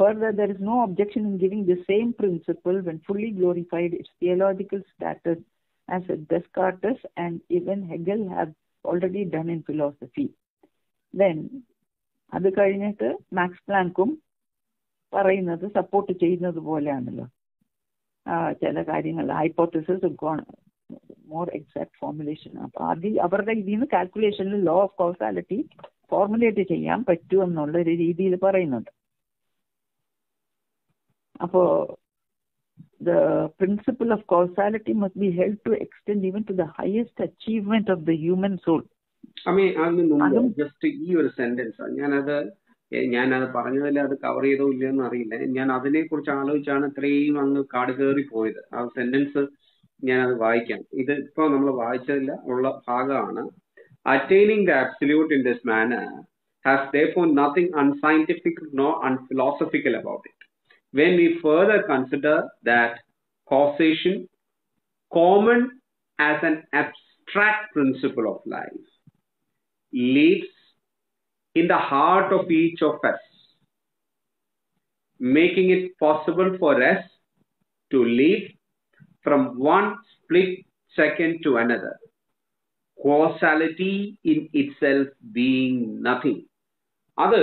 S2: further, there is no objection in giving the same principle when fully glorified its theological status as Descartes and even Hegel have already done in philosophy. Then അത് കഴിഞ്ഞിട്ട് max പ്ലാങ്കും പറയുന്നത് support ചെയ്യുന്നത് പോലെയാണല്ലോ ചില കാര്യങ്ങൾ. Hypothesis more exact formulation. അപ്പൊ അവരുടെ ഇതിൽ നിന്ന് കാൽക്കുലേഷനിൽ ലോ ഓഫ് കോസാലിറ്റി ഫോർമുലേറ്റ് ചെയ്യാൻ പറ്റുമെന്നുള്ള ഒരു രീതിയിൽ പറയുന്നുണ്ട്. അപ്പോ the principle of causality must be held to extend even to the highest achievement of the human soul.
S1: Just ഈ ഒരു സെന്റൻസ് ഞാനത് പറഞ്ഞതിൽ അത് കവർ ചെയ്തോ ഇല്ലെന്ന് അറിയില്ല. ഞാൻ അതിനെ കുറിച്ച് ആലോചിച്ചാണ് ഇത്രയും അങ്ങ് കാട് കയറി പോയത്. ആ സെന്റൻസ് ഞാനത് വായിക്കാം. ഇത് ഇപ്പൊ നമ്മൾ വായിച്ചതിൽ ഉള്ള ഭാഗമാണ്. Attaining the absolute in this manner has therefore nothing unscientific nor unphilosophical about it. When we further consider that causation, common as an abstract principle of life, lives in the heart of each of us, making it possible for us to live from one split second to another, causality in itself being nothing. അത്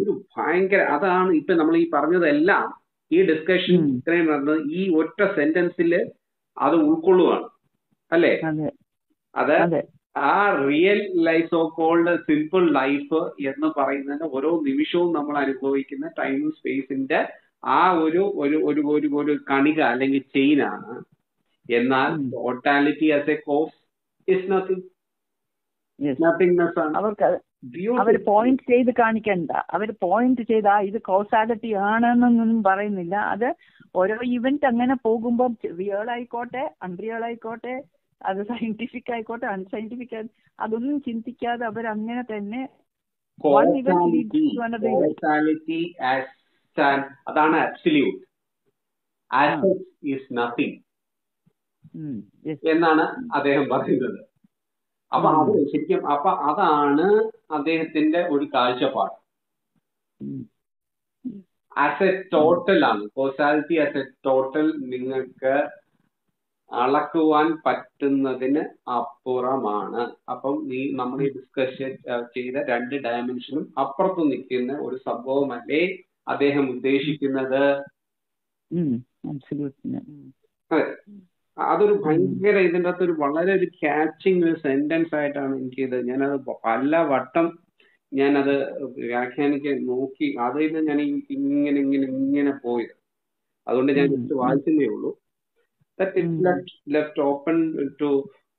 S1: ഒരു ഭയങ്കര, അതാണ് ഇപ്പൊ നമ്മൾ ഈ പറഞ്ഞതെല്ലാം ഈ discussion ഇത്രയും നടന്നത് ഈ ഒറ്റ സെന്റൻസിൽ അത് ഉൾക്കൊള്ളുകയാണ് അല്ലേ? അത് ആ real life, so called simple life എന്ന് പറയുന്നതിന് ഓരോ നിമിഷവും നമ്മൾ അനുഭവിക്കുന്ന ടൈമും സ്പേസിന്റെ ആ ഒരു കണിക അല്ലെങ്കിൽ ചെയിനാണ്. എന്നാൽ totality as a cause is nothing, nothingness ആണ്.
S2: അവർ പോയിന്റ് ചെയ്ത് കാണിക്കണ്ട, അവർ പോയിന്റ് ചെയ്ത ഇത് കോസാലിറ്റി ആണെന്നൊന്നും പറയുന്നില്ല. അത് ഓരോ ഇവന്റ് അങ്ങനെ പോകുമ്പോൾ റിയൽ ആയിക്കോട്ടെ അൺറിയൽ ആയിക്കോട്ടെ, അത് സയന്റിഫിക് ആയിക്കോട്ടെ അൺസയന്റിഫിക് അതൊന്നും ചിന്തിക്കാതെ അവർ അങ്ങനെ തന്നെ
S1: അതാണ് അബ്സല്യൂട്ട്. ആസ്പെക്ട് ഈസ് നത്തിങ് എന്നാണ് അദ്ദേഹം പറയുന്നത്. അപ്പൊ അത് ശരിക്കും അപ്പൊ അതാണ് അദ്ദേഹത്തിന്റെ ഒരു കാഴ്ചപ്പാട്. ആസ് എ ടോട്ടൽ ആണ് കോസാലിറ്റി. ആസ് എ ടോട്ടൽ നിങ്ങൾക്ക് അളക്കുവാൻ പറ്റുന്നതിന് അപ്പുറമാണ്. അപ്പം നമ്മൾ ഈ ഡിസ്കഷൻ ചെയ്ത രണ്ട് ഡയമെൻഷനും അപ്പുറത്ത് നിൽക്കുന്ന ഒരു സംഭവമല്ലേ അദ്ദേഹം ഉദ്ദേശിക്കുന്നത്? അതെ, അതൊരു ഭയങ്കര ഇതിൻ്റെ അകത്ത് ഒരു വളരെ ഒരു ക്യാച്ചിങ് ഒരു സെന്റൻസ് ആയിട്ടാണ് എനിക്കിത്. ഞാനത് പല വട്ടം ഞാനത് വ്യാഖ്യാനിക്കാൻ നോക്കി. അതിൽ ഞാൻ ഇങ്ങനെ പോയത്. അതുകൊണ്ട് ഞാൻ ജസ്റ്റ് വായിച്ചതേ ഉള്ളൂ. That is left open to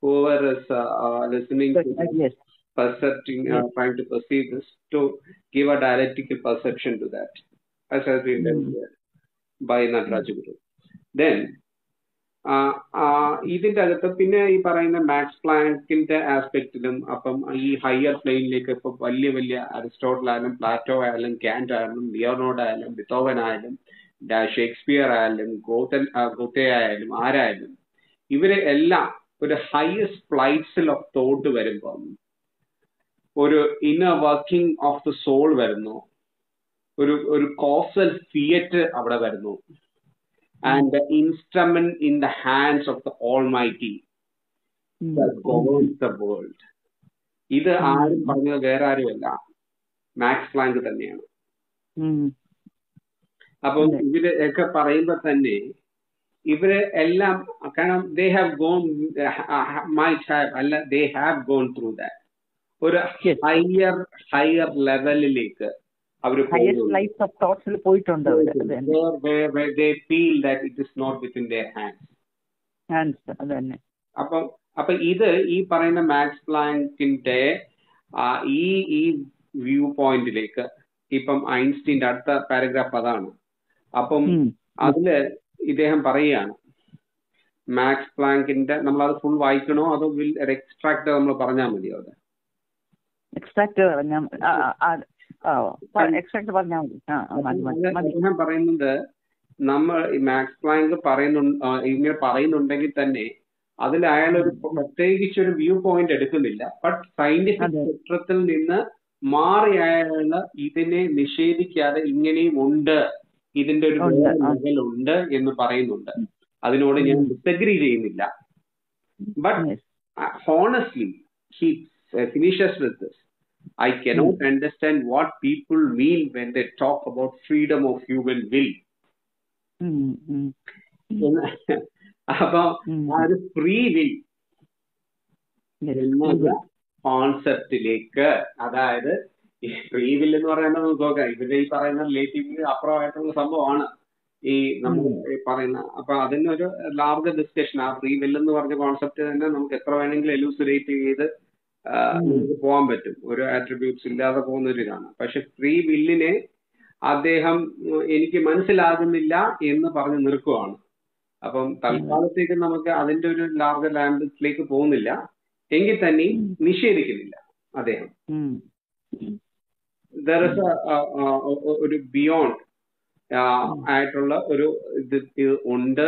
S1: whoever is listening to percepting, trying to perceive this, to give a dialectical perception to that, as has been done here by Nataraja Guru. Then ഇതിന്റെ അകത്ത് പിന്നെ ഈ പറയുന്ന max പ്ലാങ്കിന്റെ ആസ്പെക്റ്റിലും അപ്പം ഈ higher പ്ലെയിനിലേക്ക് ഇപ്പൊ വലിയ വലിയ അരിസ്റ്റോട്ടൽ ആയാലും പ്ലാറ്റോ ആയാലും കാന്റ് ആയാലും ലിയോണാർഡോ ആയാലും ബിത്തോവൻ ആയാലും ഷേക്സ്പിയർ ആയാലും ഗോത്തെ ആയാലും ആരായാലും ഇവരെ എല്ലാം ഒരു ഹയസ്റ്റ് ഫ്ലൈറ്റ്സിൽ ഓഫ് തോട്ട് വരുമ്പം ഒരു inner working of the soul വരുന്നു, ഒരു കോസൽ ഫിയറ്റ് അവിടെ വരുന്നു. And the instrument in the hands of the Almighty that governs the world. ഇത് ആരും പറഞ്ഞത് വേറെ ആരുമല്ല, മാക്സ് പ്ലാങ്ക് തന്നെയാണ്. അപ്പം ഇവരൊക്കെ പറയുമ്പോ തന്നെ ഇവര് എല്ലാം കാരണം they have gone through that. ഒരു ഹയർ ലെവലിലേക്ക് അവർ
S2: പോയിട്ടുണ്ട്.
S1: they feel that it is not within their hands.
S2: അതന്നെ.
S1: അപ്പൊ ഇത് ഈ പറയുന്ന മാക്സ് പ്ലാങ്കിന്റെ ഈ വ്യൂ പോയിന്റിലേക്ക് ഇപ്പം ഐൻസ്റ്റീന്റെ അടുത്ത പാരഗ്രാഫ് അതാണ്. അപ്പം അതില് ഇദ്ദേഹം പറയുകയാണ്, മാക്സ് പ്ലാങ്കിന്റെ, നമ്മളത് ഫുൾ വായിക്കണോ അതോ എക്സ്ട്രാക്ട് നമ്മൾ പറഞ്ഞാൽ മതിയോ? അത് അദ്ദേഹം പറയുന്നത്, നമ്മൾ മാക്സ് പ്ലാങ്ക് ഇങ്ങനെ പറയുന്നുണ്ടെങ്കിൽ തന്നെ അതിൽ അയാളൊരു പ്രത്യേകിച്ചൊരു വ്യൂ പോയിന്റ് എടുക്കുന്നില്ല. ബട്ട് സയന്റിഫിക് ക്ഷേത്രത്തിൽ നിന്ന് മാറി അയാൾ ഇതിനെ നിഷേധിക്കാതെ ഇങ്ങനെയും ഉണ്ട്, ഇതിന്റെ ഒരു ലെവലുണ്ട് എന്ന് പറയുന്നുണ്ട്. അതിനോട് ഞാൻ ഡിസഗ്രി ചെയ്യുന്നില്ല. But honestly he finishes with this. I cannot understand what people mean when they talk about freedom of human will. അപ്പൊ ആ ഒരു ഫ്രീ വിൽ എന്ന കോൺസെപ്റ്റിലേക്ക്, അതായത് ഈ ഫ്രീ വിൽ എന്ന് പറയുന്നത് നോക്കാം, ഇവരുടെ ഈ പറയുന്ന റിലേറ്റീവ്ലി അപ്പുറമായിട്ടുള്ള സംഭവമാണ് ഈ നമ്മൾ പറയുന്ന. അപ്പൊ അതിനൊരു ലാർജർ ഡിസ്കഷൻ, ആ ഫ്രീ വിൽ എന്ന് പറഞ്ഞ കോൺസെപ്റ്റ് തന്നെ നമുക്ക് എത്ര വേണമെങ്കിലും എലൂസിഡേറ്റ് ചെയ്ത് പോകാൻ പറ്റും. ഒരു ആട്രിബ്യൂട്ട്സ് ഇല്ലാതെ പോകുന്ന ഒരു ഇതാണ്. പക്ഷെ ഫ്രീ വില്ലിനെ അദ്ദേഹം എനിക്ക് മനസ്സിലാകുന്നില്ല എന്ന് പറഞ്ഞ് നിൽക്കുവാണ്. അപ്പം തൽക്കാലത്തേക്ക് നമുക്ക് അതിന്റെ ഒരു ലാർജർ ലാംബിലേക്ക് പോകുന്നില്ല, എങ്കിൽ തന്നെ നിഷേധിക്കുന്നില്ല അദ്ദേഹം. ദർ ഇസ് ഒരു ബിയോണ്ട് ആയിട്ടുള്ള ഒരു ഇത് ഉണ്ട്,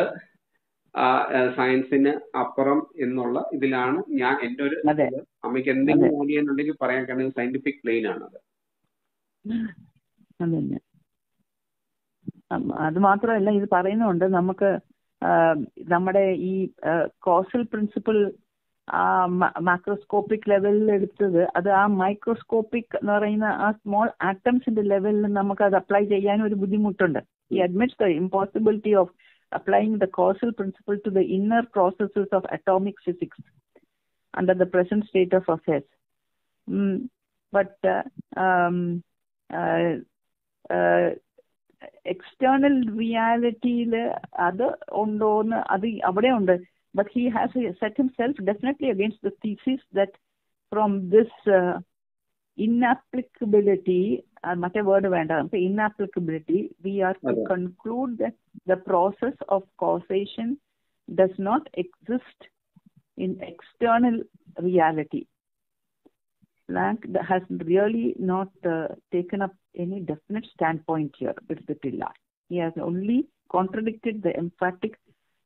S1: സയൻസിന് അപ്പുറം എന്നുള്ള ഇതിലാണ് ഞാൻ എൻ്റെ ഒരു, അമ്മയ്ക്ക് എന്തെങ്കിലും ആഡ് ചെയ്യാനുണ്ടെങ്കിൽ പറയാൻ, കാരണം സയന്റിഫിക് പ്ലെയിൻ ആണത്.
S2: അതന്നെ. അത് മാത്രമല്ല, ഇത് പറയുന്നുണ്ട് നമുക്ക് നമ്മുടെ ഈ കോസൽ പ്രിൻസിപ്പിൾ മാക്രോസ്കോപ്പിക് ലെവലിൽ എടുത്തത്, അത് ആ മൈക്രോസ്കോപ്പിക് എന്ന് പറയുന്ന ആ സ്മോൾ ആറ്റംസിന്റെ ലെവലിൽ നമുക്ക് അത് അപ്ലൈ ചെയ്യാൻ ഒരു ബുദ്ധിമുട്ടുണ്ട്. He admits the impossibility of applying the causal principle to the inner processes of atomic physics under the present state of affairs. But external reality അത് ഉണ്ടോന്ന് അത് അവിടെ ഉണ്ട്. But he has set himself definitely against the thesis that from this inapplicability, മറ്റേ word വേണ്ട, inapplicability, we are to conclude that the process of causation does not exist in external reality. Planck has really not taken up any definite standpoint here. He has only contradicted the emphatic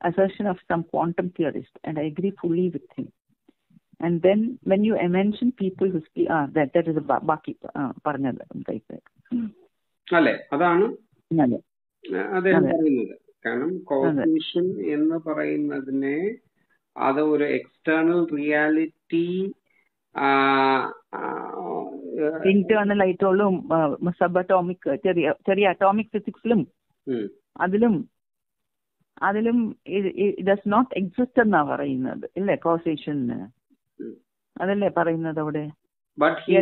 S2: assertion of some quantum theorist, and I agree fully with him. And then when you mention people who speak, that is ബാക്കി പറഞ്ഞത്
S1: അല്ലേ, അതാണ് അദ്ദേഹം പറയുന്നത്. കാരണം causation എന്ന് പറയുന്നതിനെ അത് ഒരു എക്സ്റ്റേണൽ റിയാലിറ്റി
S2: ഇന്റേണൽ ആയിട്ടുള്ള സബ് അറ്റോമിക് ചെറിയ അറ്റോമിക് ഫിസിക്സിലും അതിലും ഡസ് നോട്ട് എക്സിസ്റ്റ് എന്നാ പറയുന്നത്, ഇല്ലേ കോസേഷന്? അതല്ലേ പറയുന്നത് അവിടെ.
S1: But he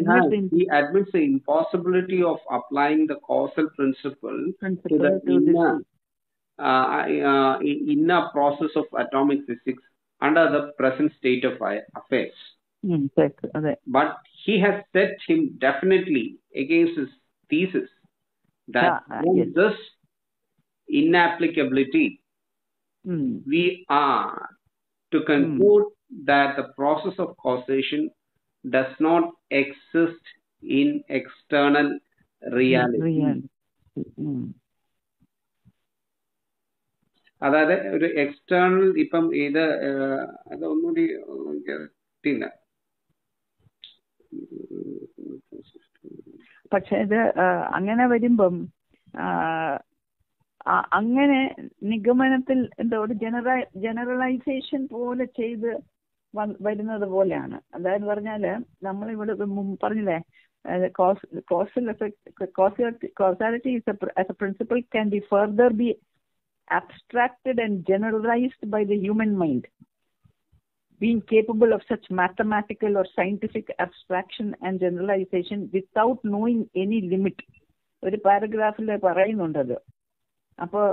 S1: admits the impossibility of applying the causal principle to the inner process of atomic physics under the present state of affairs. But he has set him definitely against his thesis that this inapplicability, we are to conclude that the process of causation does not exist in external reality. അതായത് ഒരു external, ഇപ്പം ഇത് അതൊന്നുകൂടി കിട്ടില്ല.
S2: പക്ഷെ ഇത് അങ്ങനെ വരുമ്പം അങ്ങനെ നിഗമനത്തിൽ എന്താ ഒരു ജനറലൈസേഷൻ പോലെ ചെയ്ത് വരുന്നത് പോലെയാണ്. അതായത് പറഞ്ഞാല് നമ്മളിവിടെ പറഞ്ഞില്ലേ, causality as a principle can be further be abstracted and generalized by the human mind, being capable of such mathematical or scientific abstraction and generalization without knowing any limit. ഒരു പാരഗ്രാഫിൽ പറയുന്നുണ്ടത്. അപ്പോൾ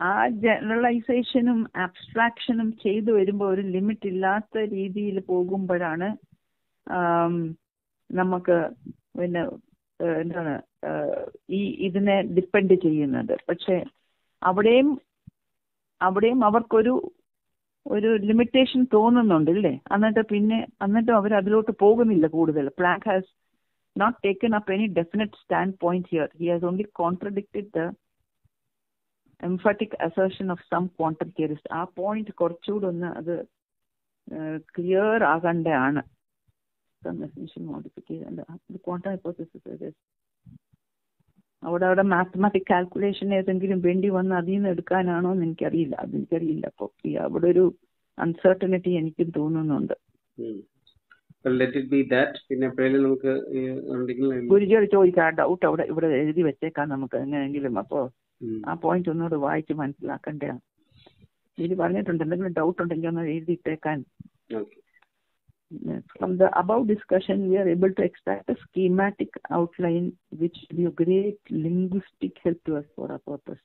S2: ആ ജനറലൈസേഷനും ആബ്സ്ട്രാക്ഷനും ചെയ്തു വരുമ്പോൾ ഒരു ലിമിറ്റ് ഇല്ലാത്ത രീതിയിൽ പോകുമ്പോഴാണ് നമുക്ക് പിന്നെ എന്താണ് ഇതിനെ ഡിപ്പെൻഡ് ചെയ്യുന്നത്. പക്ഷെ അവിടെയും അവർക്കൊരു ലിമിറ്റേഷൻ തോന്നുന്നുണ്ട് അല്ലേ? എന്നിട്ടും അവർ അതിലോട്ട് പോകുന്നില്ല കൂടുതൽ. Planck has not taken up any definite stand point here. He has only contradicted the emphatic assertion of some quantum theorist. ആ പോയിന്റ് കുറച്ചുകൂടെ ഒന്ന് അത് ക്ലിയർ ആകേണ്ടതാണ്. ക്വാണ്ടം ഹൈപ്പോത്തസിസ് അവിടെ മാത്തമാറ്റിക് കാൽക്കുലേഷൻ ഏതെങ്കിലും വേണ്ടി വന്ന് അതിൽ നിന്ന് എടുക്കാനാണോ എന്ന് എനിക്കറിയില്ല. അപ്പോൾ അവിടെ ഒരു അൺസർട്ടനിറ്റി എനിക്കും തോന്നുന്നുണ്ട്. ഗുരുജിയോട് ചോദിക്കാം, ഡൗട്ട് ഇവിടെ എഴുതി വെച്ചേക്കാം നമുക്ക് എങ്ങനെയെങ്കിലും. അപ്പോൾ ആ പോയിന്റ് ഒന്നുകൂടെ വായിച്ച് മനസ്സിലാക്കേണ്ടതാണ്. ഇത് പറഞ്ഞിട്ടുണ്ട്, എന്തെങ്കിലും ഡൗട്ട് ഉണ്ടെങ്കിൽ ഒന്ന് എഴുതിയിട്ടേക്കാൻ. From the above discussion, we are able to extract a schematic outline which will be a great linguistic help to us for our purpose.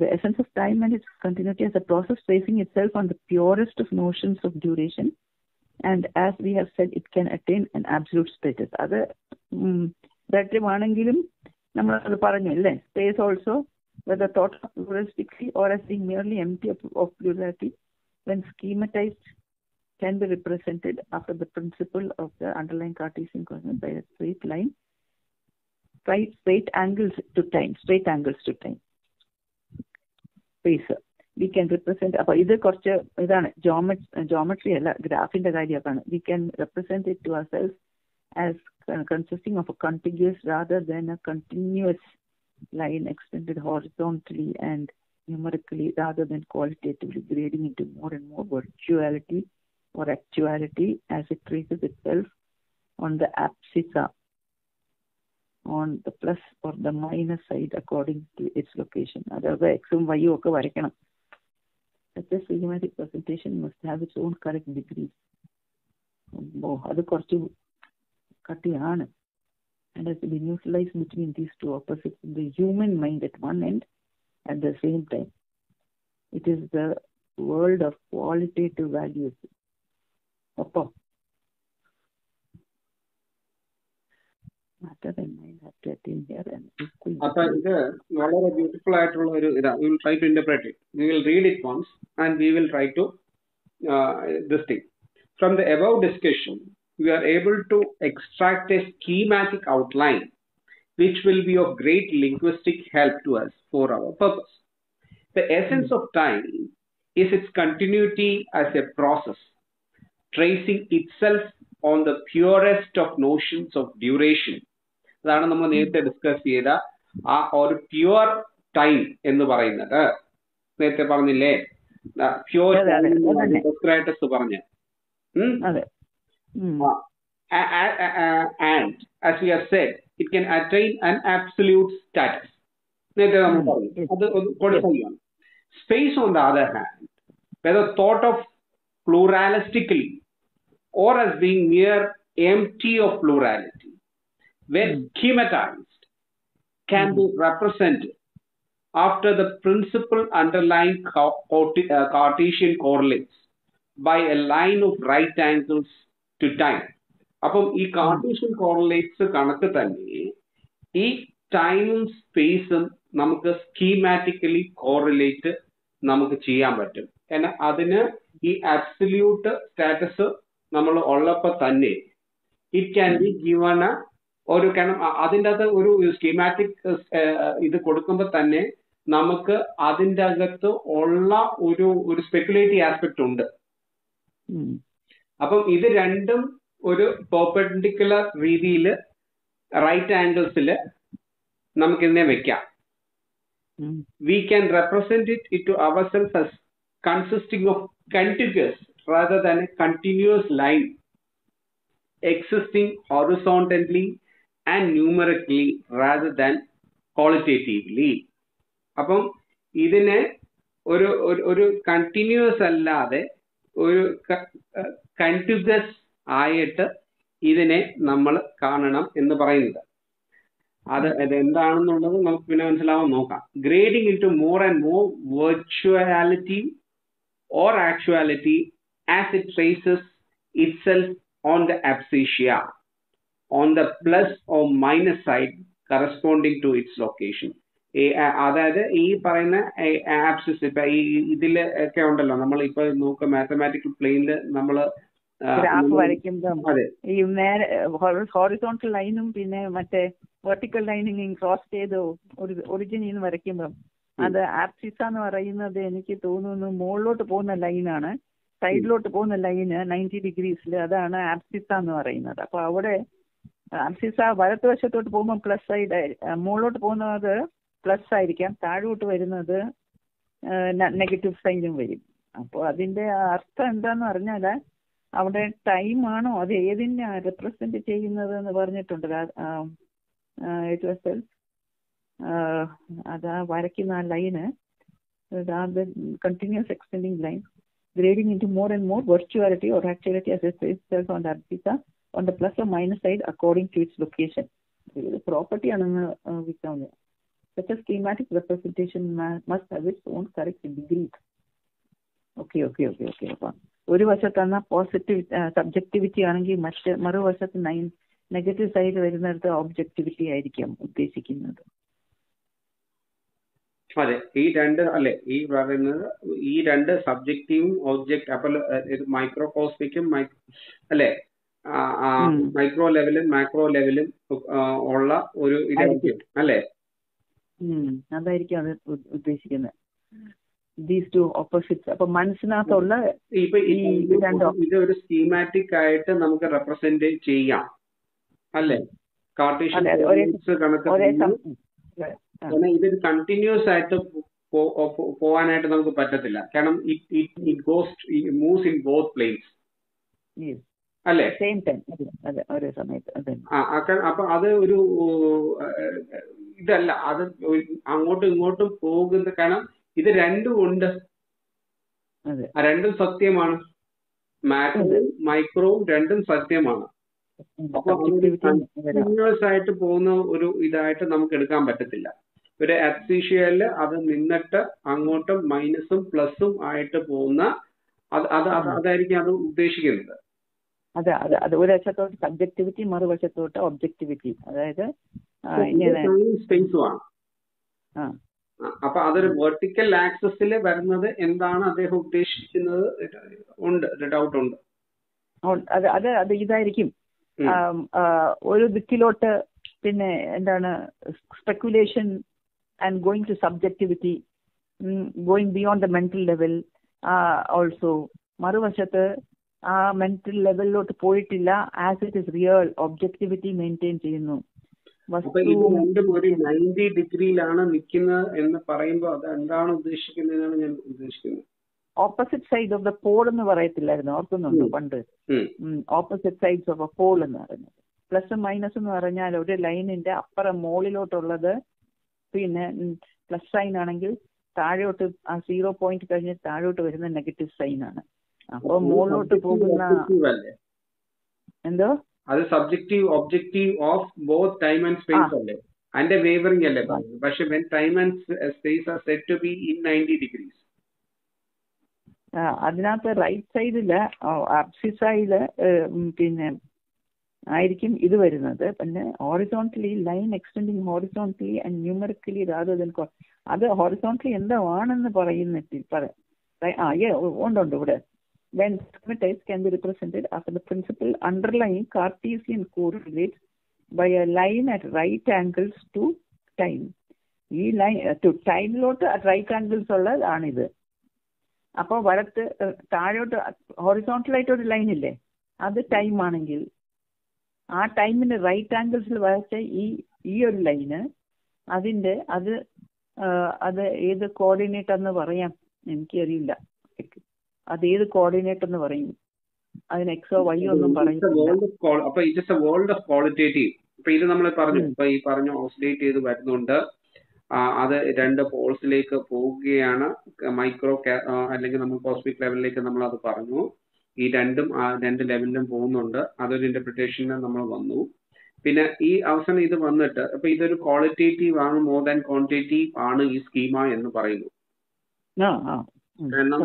S2: The essence of time and its continuity as a process basing itself on the purest of notions of duration, and as we have said, it can attain an absolute status. അത് ആണെങ്കിലും നമ്മൾ അത് പറഞ്ഞു അല്ലേ? Space also, whether thought of pluralistically or as being merely empty of plurality, when schematized, can be represented after the principle of the underlying Cartesian coordinate by a straight angles to time. Space. We can represent. അപ്പോൾ ഇത് കുറച്ച് ഇതാണ് geometry അല്ല, ഗ്രാഫിന്റെ കാര്യമാണ്. We can represent it to ourselves as consisting of a contiguous rather than a continuous line extended horizontally and numerically rather than qualitatively, grading into more and more virtuality or actuality as it traces itself on the abscissa, on the plus or the minus side according to its location. അതായത് എക്സും വൈയും ഒക്കെ വരയ്ക്കണം. Such a schematic presentation must have its own correct degrees. അത് കുറച്ച് കട്ടിയാണ്. And has to be neutralized between these two opposites in the human mind at one end. At the same time, it is the world of qualitative values. അപ്പൊ
S1: ഇത് വളരെ beautiful ആയിട്ടുള്ള ഒരു ഇതാണ്. We will try to interpret it. We will read it once and we will try to this thing. From the above discussion, we are able to extract a schematic outline which will be of great linguistic help to us for our purpose. The essence of time is its continuity as a process, tracing itself on the purest of notions of duration. അതാണ് നമ്മൾ നേരത്തെ discuss ചെയ്ത ആ ഒരു pure time എന്ന് പറയുന്നത്. നേരത്തെ പറഞ്ഞില്ലേ, പ്യുവർ ഡെസ്ക്രൈറ്റസ് പറഞ്ഞ. And as we have said, it can attain an absolute status. നേരത്തെ നമ്മൾ പറഞ്ഞു അത് കൊടുക്കുകയാണ്. Space on the other hand, whether thought of pluralistically or as being mere empty of plurality, when schematized, can be represented after the principle underlying Cartesian correlates by a line of right angles to time. അപ്പം ഈ Cartesian correlates കണക്ക് തന്നെ ഈ ടൈമും സ്പേസും നമുക്ക് സ്കീമാറ്റിക്കലി correlate നമുക്ക് ചെയ്യാൻ പറ്റും. എന്നാൽ അതിന് ഈ അബ്സല്യൂട്ട് സ്റ്റാറ്റസ് നമ്മൾ ഉള്ളപ്പോൾ തന്നെ ഇറ്റ് ക്യാൻ ബി ഗിവൺ ഒരു കാരണം അതിൻ്റെ അകത്ത് ഒരു സ്കീമാറ്റിക് ഇത് കൊടുക്കുമ്പോൾ തന്നെ നമുക്ക് അതിൻ്റെ അകത്ത് ഉള്ള ഒരു സ്പെക്കുലേറ്റീവ് ആസ്പെക്ട് ഉണ്ട്. അപ്പം ഇത് രണ്ടും ഒരു പെർപെൻഡിക്കുലർ രീതിയിൽ റൈറ്റ് ആംഗിൾസിൽ നമുക്കിതിനെ വെക്കാം. We can represent it to ourselves as consisting of contiguous rather than a continuous line existing horizontally and numerically rather than qualitatively. അപ്പം ഇതിനെ ഒരു കണ്ടിന്യൂസ് അല്ലാതെ ഒരു കണ്ടിഗ്വസ് ആയിട്ട് ഇതിനെ നമ്മൾ കാണണം എന്ന് പറയുന്നത്. അത് എന്താണെന്നുള്ളത് നമുക്ക് പിന്നെ മനസ്സിലാവാൻ നോക്കാം. Grading into more and more virtuality or actuality as it traces itself on the abscissa on the plus or minus side corresponding to its location. അതായത് ഈ പറയുന്ന ആപ്സിസ് ഇപ്പൊ ഇതിൽ ഒക്കെ ഉണ്ടല്ലോ, നമ്മൾ ഇപ്പൊ നോക്കുക മാത്തമാറ്റിക്കൽ പ്ലെയിനിൽ നമ്മൾ
S2: ഗ്രാഫ് വരയ്ക്കുമ്പോൾ ഈ ഹോറിസോണ്ടൽ ലൈനും പിന്നെ മറ്റേ വെർട്ടിക്കൽ ലൈനും ക്രോസ് ചെയ്ത് ഒറിജിനിൽ നിന്ന് വരയ്ക്കുമ്പം അത് ആപ്സിസ എന്ന് പറയുന്നത് എനിക്ക് തോന്നുന്നു മുകളിലോട്ട് പോകുന്ന ലൈനാണ്, സൈഡിലോട്ട് പോകുന്ന ലൈന് 90 ഡിഗ്രീസിൽ, അതാണ് ആപ്സിസ എന്ന് പറയുന്നത്. അപ്പൊ അവിടെ ആപ്സിസ വലത്ത് വശത്തോട്ട് പോകുമ്പോൾ പ്ലസ് സൈഡ്, മുകളിലോട്ട് പോകുന്നത് പ്ലസ് ആയിരിക്കാം, താഴോട്ട് വരുന്നത് നെഗറ്റീവ് സൈനും വരും. അപ്പോൾ അതിന്റെ അർത്ഥം എന്താന്ന് പറഞ്ഞാൽ അവിടെ ടൈം ആണോ അത് ഏതിനെ റെപ്രസെന്റ് ചെയ്യുന്നത് എന്ന് പറഞ്ഞിട്ടുണ്ട്. അതാ വരയ്ക്കുന്ന ആ line, continuous extending line grading into more and more virtuality or actuality as it itself on the abscissa on the plus or minus side according to its location. The property ആണെന്ന് വിളിക്കുന്നത്. Such a schematic representation must have its own correct degree. Okay. അപ്പോൾ ഒരു വശത്താണ് positive subjectivity ആണെങ്കിൽ മറുവശത്ത് negative side വരുന്നിടത്ത് objectivity ആയിരിക്കും ഉദ്ദേശിക്കുന്നത്.
S1: അതെ, ഈ രണ്ട് അല്ലെ ഈ പറയുന്നത്, ഈ രണ്ട് സബ്ജക്റ്റീവും ഒബ്ജക്റ്റ്, അപ്പോൾ മൈക്രോകോസ്മിക്കും അല്ലെ മൈക്രോ ലെവലും മാക്രോ ലെവലും ഉള്ള ഒരു ഇതായിരിക്കും അല്ലെ.
S2: അതായിരിക്കും അത് ഉദ്ദേശിക്കുന്നത്. These two opposites. അപ്പൊ മനസ്സിനകത്തുള്ള
S1: ഇപ്പൊ ഇതൊരു സ്കീമാറ്റിക് ആയിട്ട് നമുക്ക് റെപ്രസെന്റ് ചെയ്യാം അല്ലെ. കാർട്ടീഷ്യൻ കാരണം ഇതൊരു കണ്ടിന്യൂസ് ആയിട്ട് പോവാനായിട്ട് നമുക്ക് പറ്റത്തില്ല. കാരണം it moves in both planes അല്ലേ. അപ്പൊ അത് ഒരു ഇതല്ല, അത് അങ്ങോട്ടും ഇങ്ങോട്ടും പോകുന്ന, കാരണം ഇത് രണ്ടും ഉണ്ട്, രണ്ടും സത്യമാണ്. മാക്രോവും മൈക്രോവും രണ്ടും സത്യമാണ്. അപ്പൊ കണ്ടിന്യൂസ് ആയിട്ട് പോകുന്ന ഒരു ഇതായിട്ട് നമുക്ക് എടുക്കാൻ പറ്റത്തില്ല. ഒരു അബ്സീഷ്യയില് അത് നിന്നിട്ട് അങ്ങോട്ടും മൈനസും പ്ലസും ആയിട്ട് പോകുന്ന അതായിരിക്കും അത് ഉദ്ദേശിക്കുന്നത്.
S2: അതെ, ഒരു വശത്തോട്ട് സബ്ജക്ടിവിറ്റി, മറുവശത്തോട്ട് ഒബ്ജക്ടിവിറ്റി, അതായത്
S1: സ്പേസുമാണ്. അപ്പൊ അതൊരു വെർട്ടിക്കൽ ആക്സസിൽ വരുന്നത് എന്താണ് അദ്ദേഹം ഉദ്ദേശിക്കുന്നത് ഉണ്ട്, ഡൗട്ട് ഉണ്ട്.
S2: അത് ഇതായിരിക്കും. ഒരു ദിക്കിലോട്ട് പിന്നെ എന്താണ് speculation and going to subjectivity, going beyond the mental level also. മറുവശത്ത് ആ മെന്റൽ ലെവലിലോട്ട് പോയിട്ടില്ല, as it is real objectivity maintain ചെയ്യുന്നു.
S1: രണ്ടും ഒരു 90 ഡിഗ്രിയിലാണ് നിൽക്കുന്നത് എന്ന് പറയുമ്പോൾ അത് എന്താണ് ഉദ്ദേശിക്കുന്നതെന്നാണ് ഞാൻ ഉദ്ദേശിക്കുന്നത്.
S2: Opposite side of the pole എന്ന് പറയത്തില്ലായിരുന്നു, ഓർക്കുന്നുണ്ടോ പണ്ട്? Opposite sides of a pole എന്ന് പറയുന്നത്. പ്ലസ് മൈനസ് എന്ന് പറഞ്ഞാൽ ഒരു ലൈനിന്റെ അപ്പുറം മുകളിലോട്ടുള്ളത് പിന്നെ പ്ലസ് സൈൻ ആണെങ്കിൽ താഴോട്ട് ആ 0 പോയിന്റ് കഴിഞ്ഞ് താഴോട്ട് വരുന്ന നെഗറ്റീവ് സൈൻ ആണ്. അപ്പൊ മുകളിലോട്ട് പോകുന്ന എന്തോ
S1: അത് subjective objective of both time and space അല്ലേ, അതിന്റെ വേവറിംഗ് അല്ലേ. പക്ഷെ when time and space are said to be in 90 degrees,
S2: അതിനകത്ത് റൈറ്റ് സൈഡില് അബ്സിസയില് പിന്നെ ആയിരിക്കും ഇത് വരുന്നത്. പിന്നെ horizontally line extending horizontally and numerically rather than അത് ഹോറിസോണ്ടലി എന്താണെന്ന് പറയുന്നില്ല. ഉണ്ട് ഇവിടെ. When schematics can be represented after the principle underlying Cartesian correlates by a line at right angles to time. ഈ ലൈൻ ടു ടൈമിലോട്ട് at right angles ഉള്ളതാണിത്. അപ്പോൾ വലത്ത് താഴോട്ട് ഹൊറിസോണ്ടലായിട്ട് ഒരു ലൈൻ ഇല്ലേ, അത് ടൈം ആണെങ്കിൽ ആ ടൈമിന് റൈറ്റ് ആംഗിൾസിൽ വരച്ച ഈ ഒരു ലൈന് അതിന്റെ അത് ഏത് കോർഡിനേറ്റ് എന്ന് പറയാം എനിക്കറിയില്ല. അത് ഏത് കോർഡിനേറ്റ് എന്ന് പറയും, അതിന് എക്സോ വൈ ഒന്നും പറയില്ല.
S1: അപ്പൊ it's A world of qualitative. ഇപ്പൊ ഇത് നമ്മൾ പറഞ്ഞു, ഇപ്പൊ ഈ പറഞ്ഞ ഓസിലേറ്റ് ചെയ്ത് വരുന്നുണ്ട്, അത് രണ്ട് പോൾസിലേക്ക് പോവുകയാണ്, മൈക്രോ അല്ലെങ്കിൽ നമ്മൾ കോസ്മിക് ലെവലിലേക്ക് നമ്മൾ അത് പറഞ്ഞു. ഈ രണ്ട് ലെവലിലും പോകുന്നുണ്ട്, അതൊരു ഇന്റർപ്രിട്ടേഷന് നമ്മൾ വന്നു. പിന്നെ ഈ അവസാനം ഇത് വന്നിട്ട് അപ്പൊ ഇതൊരു ക്വാളിറ്റേറ്റീവ് ആണ്, മോർ ദാൻ ക്വാണ്ടിറ്റേറ്റീവ് ആണ് ഈ സ്കീമ എന്ന് പറയുന്നു. കാരണം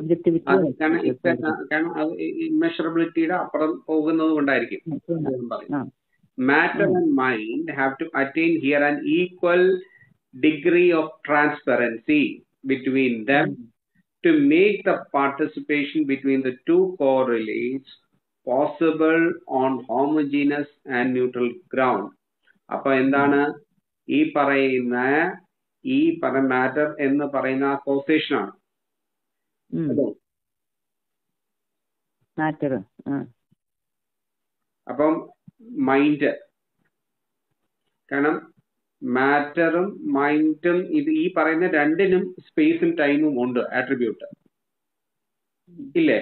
S1: അത് ഇമ്മെഷറബിലിറ്റിയുടെ അപ്പുറം പോകുന്നത് കൊണ്ടായിരിക്കും. Matter and mind have to attain here an equal degree of transparency between them to make the participation between the two correlates possible on homogeneous and neutral ground. അപ്പൊ എന്താണ് ഈ പറയുന്ന മാറ്റർ എന്ന് പറയുന്ന കോസേഷൻ ആണ്. അപ്പം മൈൻഡ്, കാരണം മാറ്ററും മൈൻഡും ഇത് ഈ പറയുന്ന രണ്ടിനും സ്പേസും ടൈമും ഉണ്ട് ആട്രിബ്യൂട്ട് ഇല്ലേ?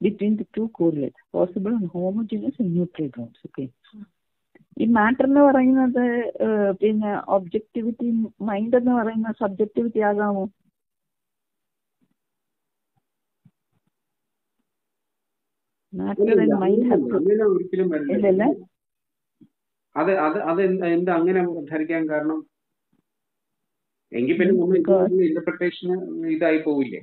S2: Between the two correlates possible on homogeneous and neutral grounds. Okay. ഈ മാറ്റർ എന്ന് പറയുന്നത് പിന്നെ ഒബ്ജക്ടിവിറ്റി, മൈൻഡ് എന്ന് പറയുന്ന സബ്ജക്ടിവിറ്റി ആകാമോ?
S1: ഒരിക്കലും വരില്ല. അത് എന്താ അങ്ങനെ ധരിക്കാൻ കാരണം? എങ്കിൽ പിന്നെ ഇന്റർപ്രിട്ടേഷന് ഇതായി പോവില്ലേ?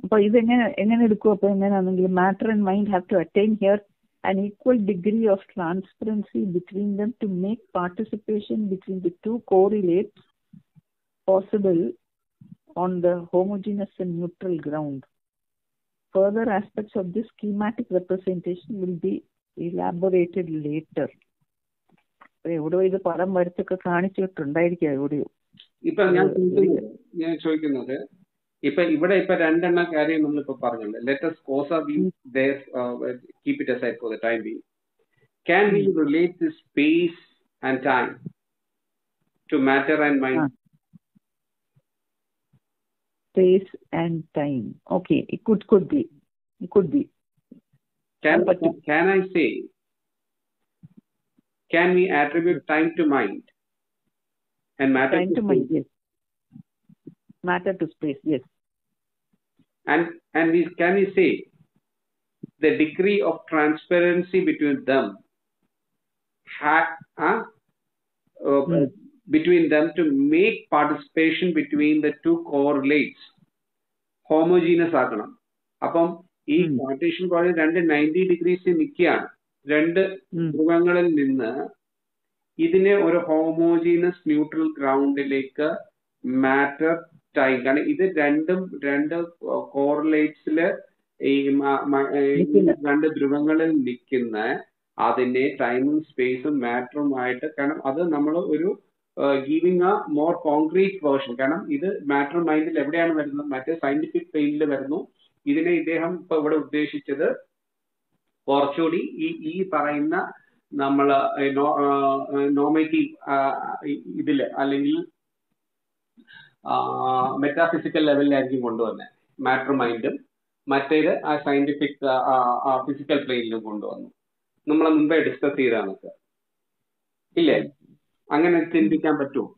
S2: അപ്പൊ ഇതെങ്ങനെ എടുക്കും? അപ്പൊ എങ്ങനെയാണെങ്കിൽ matter and mind have to attain here an equal degree of transparency between them to make participation between the two correlates possible on the homogeneous and neutral ground. Further aspects of this schematic representation will be elaborated later. എവിടെയോ ഇത് പടം വരച്ചൊക്കെ കാണിച്ചിട്ടുണ്ടായിരിക്കും എവിടെയോ.
S1: ഇപ്പൊ ഞാൻ ചോദിക്കുന്നത്, ഇവിടെ രണ്ടെണ്ണം കാര്യം നമ്മളിപ്പോ പറഞ്ഞല്ലോ. Let us keep it aside for the time being. Can we relate this space and time to matter and mind?
S2: Space and time. Okay, it could be.
S1: Can I say? Can we attribute time to mind and matter
S2: time to mind? Yes. Matter to space, yes.
S1: And can we say the degree of transparency between them between them to make participation between the two correlates homogeneous ആക്കണം. അപ്പം ഈ partition പോലെ 90 degrees നിൽക്കുകയാണ്. രണ്ട് ധ്രുവങ്ങളിൽ നിന്ന് ഇതിനെ ഒരു homogeneous neutral ഗ്രൗണ്ടിലേക്ക് matter time, കാരണം ഇത് രണ്ട് കോറിലേറ്റ്സില് ഈ രണ്ട് ധ്രുവങ്ങളിൽ നിൽക്കുന്ന അതിനെ ടൈമും സ്പേസും മാറ്ററുമായിട്ട്, കാരണം അത് നമ്മൾ ഒരു giving A more concrete version, കാരണം ഇത് മാറ്റർ മൈൻഡിൽ എവിടെയാണ് വരുന്നത്? മറ്റേ സയന്റിഫിക് ഫീൽഡിൽ വരുന്നു. ഇതിനെ ഇദ്ദേഹം ഇപ്പൊ ഇവിടെ ഉദ്ദേശിച്ചത് കുറച്ചുകൂടി ഈ പറയുന്ന നമ്മള് നോമേറ്റീവ് ഇതില് അല്ലെങ്കിൽ മെറ്റാഫിസിക്കൽ ലെവലിലായിരിക്കും കൊണ്ടുവന്നത്. മാറ്റർ മൈൻഡും മറ്റേത് ആ സയന്റിഫിക് ഫിസിക്കൽ പ്ലെയിനിലും കൊണ്ടുവന്നു. നമ്മളെ മുമ്പേ ഡിസ്കസ് ചെയ്താണ് ഇല്ലേ? അങ്ങനെ ചിന്തിക്കാൻ പറ്റുമോ?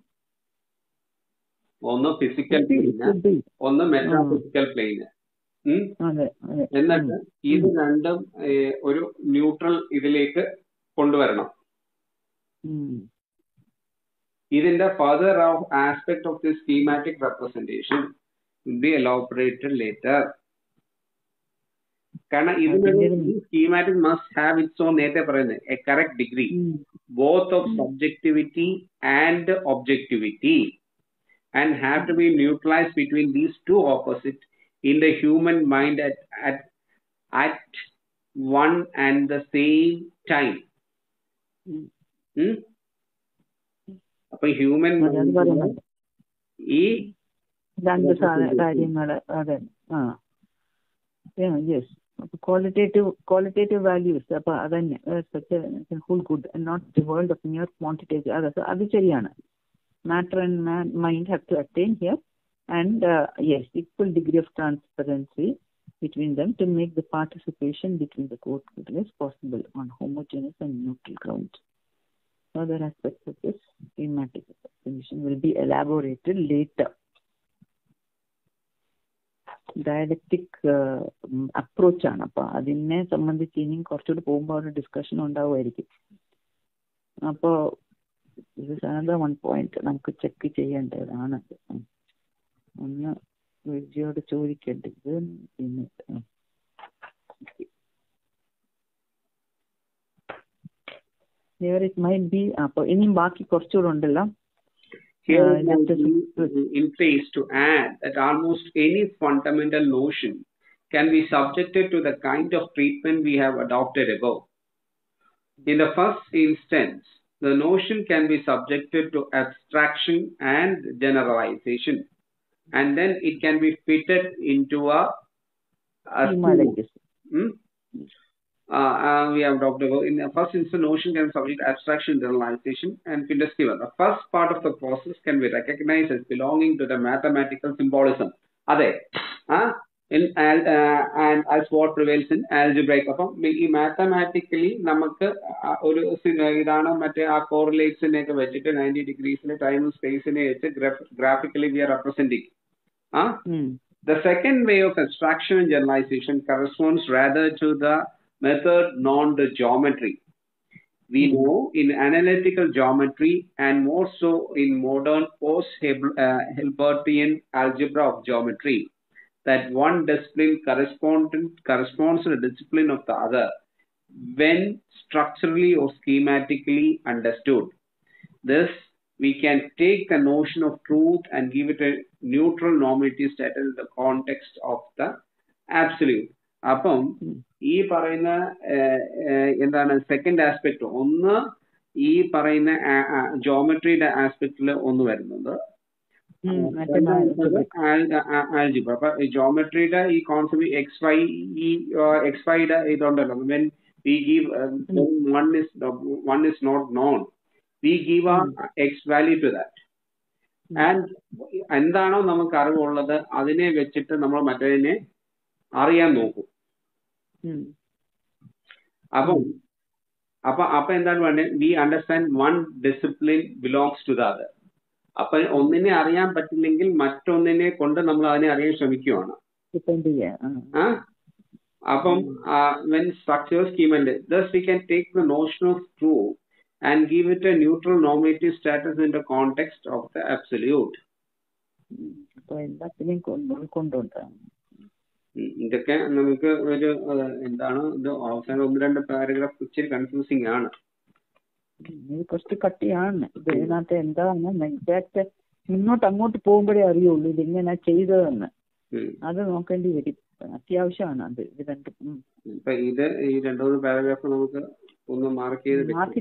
S1: ഒന്ന് ഫിസിക്കൽ പ്ലെയിന്, ഒന്ന് മെറ്റാഫിസിക്കൽ പ്ലെയിന്. എന്നിട്ട് ഇത് രണ്ടും ഒരു ന്യൂട്രൽ ഇതിലേക്ക് കൊണ്ടുവരണം. ഇതിന്റെ further aspect of the schematic representation will be elaborated later. കാരണം ഇതിനൊരു schematic must have its own, നേരത്തെ പറയുന്നത് a correct degree both of subjectivity and objectivity and have to be neutralised between these two opposite in the human mind at one and the same time. അപ്പൊ human ഈ
S2: രണ്ട് കാര്യങ്ങള് അതെ yes qualitative values. അപ്പൊ അതന്നെ whole good and not the world of mere quantitative. അത് ശരിയാണ്. Matter and mind have to attain here and yes, equal degree of transparency between them to make the participation between the correlates possible on homogeneous and neutral grounds. Other aspects of this schematic definition will be elaborated later. Dialectic approach ആണ്. അപ്പൊ അതിനെ സംബന്ധിച്ച് ഇനിയും കുറച്ചുകൂടി പോകുമ്പോൾ ഒരു discussion ഉണ്ടാവുമായിരിക്കും. അപ്പോൾ ഇത് another one point നമുക്ക് ചെക്ക് ചെയ്യേണ്ടതാണ്. ഒന്ന് ഗുരുജിയോട് ചോദിക്കേണ്ടത്. പിന്നെ it might be അപ്പോൾ ഇനിയും ബാക്കി കുറച്ചുകൂടെ ഉണ്ടല്ലോ.
S1: Here in place to add that almost any fundamental notion can be subjected to the kind of treatment we have adopted above. In the first instance, the notion can be subjected to abstraction and generalization, and then it can be fitted into a we have talked about. In the first instance, notion can be subject to abstraction, generalization, and fitness given. The first part of the process can be recognized as belonging to the mathematical symbolism. And as what prevails in algebraic. അപ്പം ഈ mathematically നമുക്ക് ഒരു ഇതാണ് മറ്റേ ആ കോറിലേറ്റ്സിനെയൊക്കെ വെച്ചിട്ട് 90 ഡിഗ്രീസിൽ time സ്പേസിനെ വെച്ച് graphically we are representing. The second way of abstraction and generalization corresponds rather to the method known to geometry. We know in analytical geometry and more so in modern post-Hilbertian algebra of geometry that one discipline corresponds to the discipline of the other when structurally or schematically understood. Thus, we can take the notion of truth and give it a neutral normative status in the context of the absolute. അപ്പം ഈ പറയുന്ന എന്താണ് second aspect, ഒന്ന് ഈ പറയുന്ന ജോമെട്രിയുടെ ആസ്പെക്റ്റിൽ ഒന്ന് വരുന്നത് algebra. അപ്പൊ ജോമെട്രിയുടെ ഈ കോൺസെപ്റ്റ് എക്സ് വൈയുടെ ഇതുണ്ടല്ലോ, when we give one is not known, we give a x value to that, and എന്താണോ നമുക്ക് അറിവുള്ളത് അതിനെ വെച്ചിട്ട് നമ്മൾ മറ്റേതിനെ അറിയാൻ നോക്കും. അപ്പൊ എന്താണ് വേണ്ടത്? We understand one discipline belongs to the other. അപ്പൊ ഒന്നിനെ അറിയാൻ പറ്റില്ലെങ്കിൽ മറ്റൊന്നിനെ കൊണ്ട് നമ്മൾ അതിനെ അറിയാൻ ശ്രമിക്കുകയാണ്. അപ്പം when structure scheme and thus we can take the notion of truth and give it a neutral normative status in the context of the absolute. ഇതൊക്കെ നമുക്ക് ഒരു എന്താണ് ഇത് അവസാനം 1-2 പാരഗ്രാഫ് ഇച്ചിരി കൺഫ്യൂസിങ് ആണ്,
S2: കുറച്ച് കട്ടിയാണ്. ഇതിനകത്ത് എന്താണ് എക്സാക്ട് മുന്നോട്ട് അങ്ങോട്ട് പോകുമ്പോഴേ അറിയുള്ളൂ ഇതെങ്ങനെ ചെയ്തതെന്ന്. അത് നോക്കേണ്ടി വരും, അത്യാവശ്യമാണ് അത്. ഇത് രണ്ടും
S1: ഇത് ഈ 2-3 പാരഗ്രാഫ് നമുക്ക് ഒന്ന് മാർക്ക്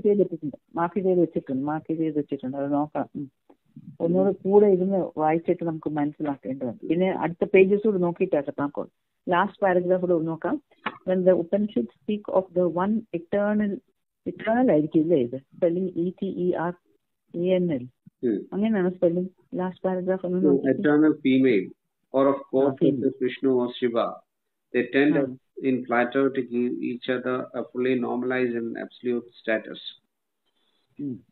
S2: ചെയ്ത് വെച്ചിട്ടുണ്ട്. അത് നോക്കാം. ഒന്നുകൂടെ കൂടെ ഇരുന്ന് വായിച്ചിട്ട് നമുക്ക് മനസ്സിലാക്കേണ്ടതുണ്ട്. പിന്നെ അടുത്ത പേജസ് കൂടെ നോക്കിയിട്ടാണ് നോക്കാം. ലാസ്റ്റ് പാരഗ്രാഫ് കൂടെ നോക്കാം. When the Upanishad speak of the one eternal ആയിരിക്കും ഇല്ലേ ഇത് സ്പെല്ലിംഗ് ETERANL അങ്ങനെയാണ് spelling. Last paragraph
S1: eternal female or of course Vishnu or Shiva, they tend in Plato to give each other a fully normalized and absolute status.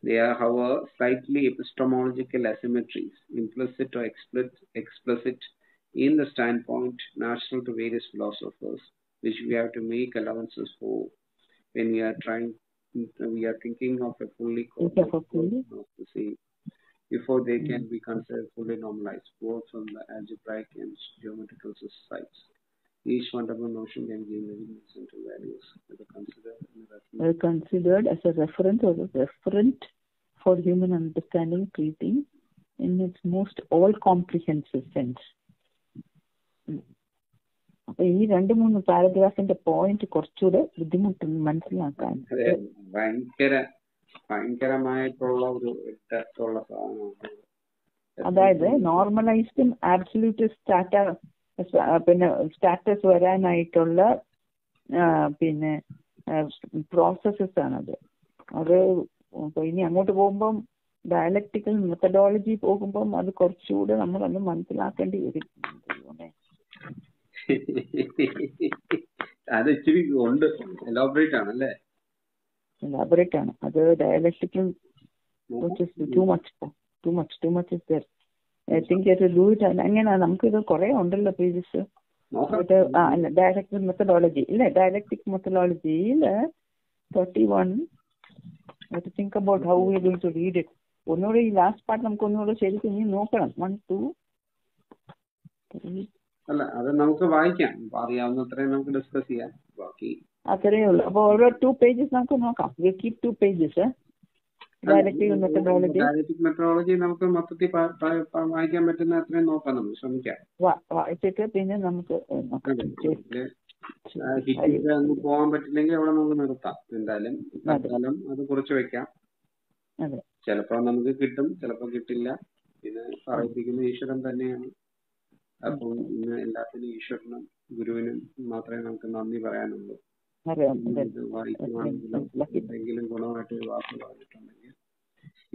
S1: They are, however, slightly epistemological asymmetries, implicit or explicit in the standpoint natural to various philosophers, which we have to make allowances for when we are thinking of a fully see before they can be considered fully normalized, both from the algebraic and geometrical sides. Each fundamental notion can give meanings into values that are
S2: considered as a reference or a referent for human understanding, treating in its most all-comprehensive sense. അപ്പൊ ഈ 2-3 പാരഗ്രാഫിന്റെ point കുറച്ചുകൂടെ ബുദ്ധിമുട്ടുണ്ട് മനസ്സിലാക്കാൻ.
S1: ഭയങ്കരമായിട്ടുള്ള ഒരു ഡെപ്തുള്ള സാധനമാണ്.
S2: അതായത് നോർമലൈസ്ഡും absolute പിന്നെ സ്റ്റാറ്റസ് വരാനായിട്ടുള്ള പിന്നെ പ്രോസസ്സസ് ആണത്. അത് ഇനി അങ്ങോട്ട് പോകുമ്പം ഡയലക്റ്റിക്കൽ മെത്തഡോളജി പോകുമ്പം അത് കുറച്ചുകൂടെ നമ്മളൊന്ന് മനസ്സിലാക്കേണ്ടി വരും.
S1: അത് ഇച്ചിരി ഉണ്ട്, എലാബറേറ്റ് ആണല്ലേ?
S2: എലാബറേറ്റ് ആണ് അത്. Dialectical too much is there. I think you have to do it. അങ്ങനെ നമുക്കിത് കുറെ ഉണ്ടല്ലോ പേജസ്. ഡയലക്റ്റിക് മെത്തഡോളജി ഇല്ലേ? ഡയലക്റ്റിക് മെത്തഡോളജിയിൽ 31 think about how we are going to read it. ഒന്നുകൂടെ ഈ ലാസ്റ്റ് പാർട്ട് നമുക്ക് ഒന്നുകൂടെ ശരിക്കും ഇനി നോക്കണം. 1, 2,
S1: അല്ല, അത് നമുക്ക് വായിക്കാം, അറിയാവുന്നത്രയും നമുക്ക് ഡിസ്കസ് ചെയ്യാം. ബാക്കി
S2: അത്രയേ ഉള്ളൂ. അപ്പോൾ ഓരോ 2 pages നമുക്ക് നോക്കാം. We keep 2 pages.
S1: Dialectic methodology നമുക്ക് മൊത്തത്തിൽ വായിക്കാൻ പറ്റുന്ന അത്രയും നോക്കാം, നമുക്ക് ശ്രമിക്കാം.
S2: വായിച്ചിട്ട് പിന്നെ നമുക്ക്
S1: ഒന്നും പോകാൻ പറ്റില്ലെങ്കിൽ അവിടെ നമുക്ക് നിർത്താം. എന്തായാലും തൽക്കാലം അത് കുറിച്ച് വെക്കാം. ചിലപ്പോ നമുക്ക് കിട്ടും, ചിലപ്പോ കിട്ടില്ല. പിന്നെ പറയിപ്പിക്കുന്ന ഈശ്വരൻ തന്നെയാണ്. അപ്പം ഇന്ന് എല്ലാത്തിനും ഈശ്വരനും ഗുരുവിനും മാത്രമേ നമുക്ക് നന്ദി പറയാനുള്ളൂ. വായിക്കുവാണെങ്കിലും എന്തെങ്കിലും ഗുണമായിട്ട് വാക്ക് പറഞ്ഞിട്ടുണ്ടെങ്കിൽ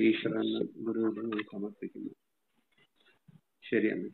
S1: ഈശ്വരന് ഗുരുവിന് സമർപ്പിക്കുന്നു. ശരിയാണ്.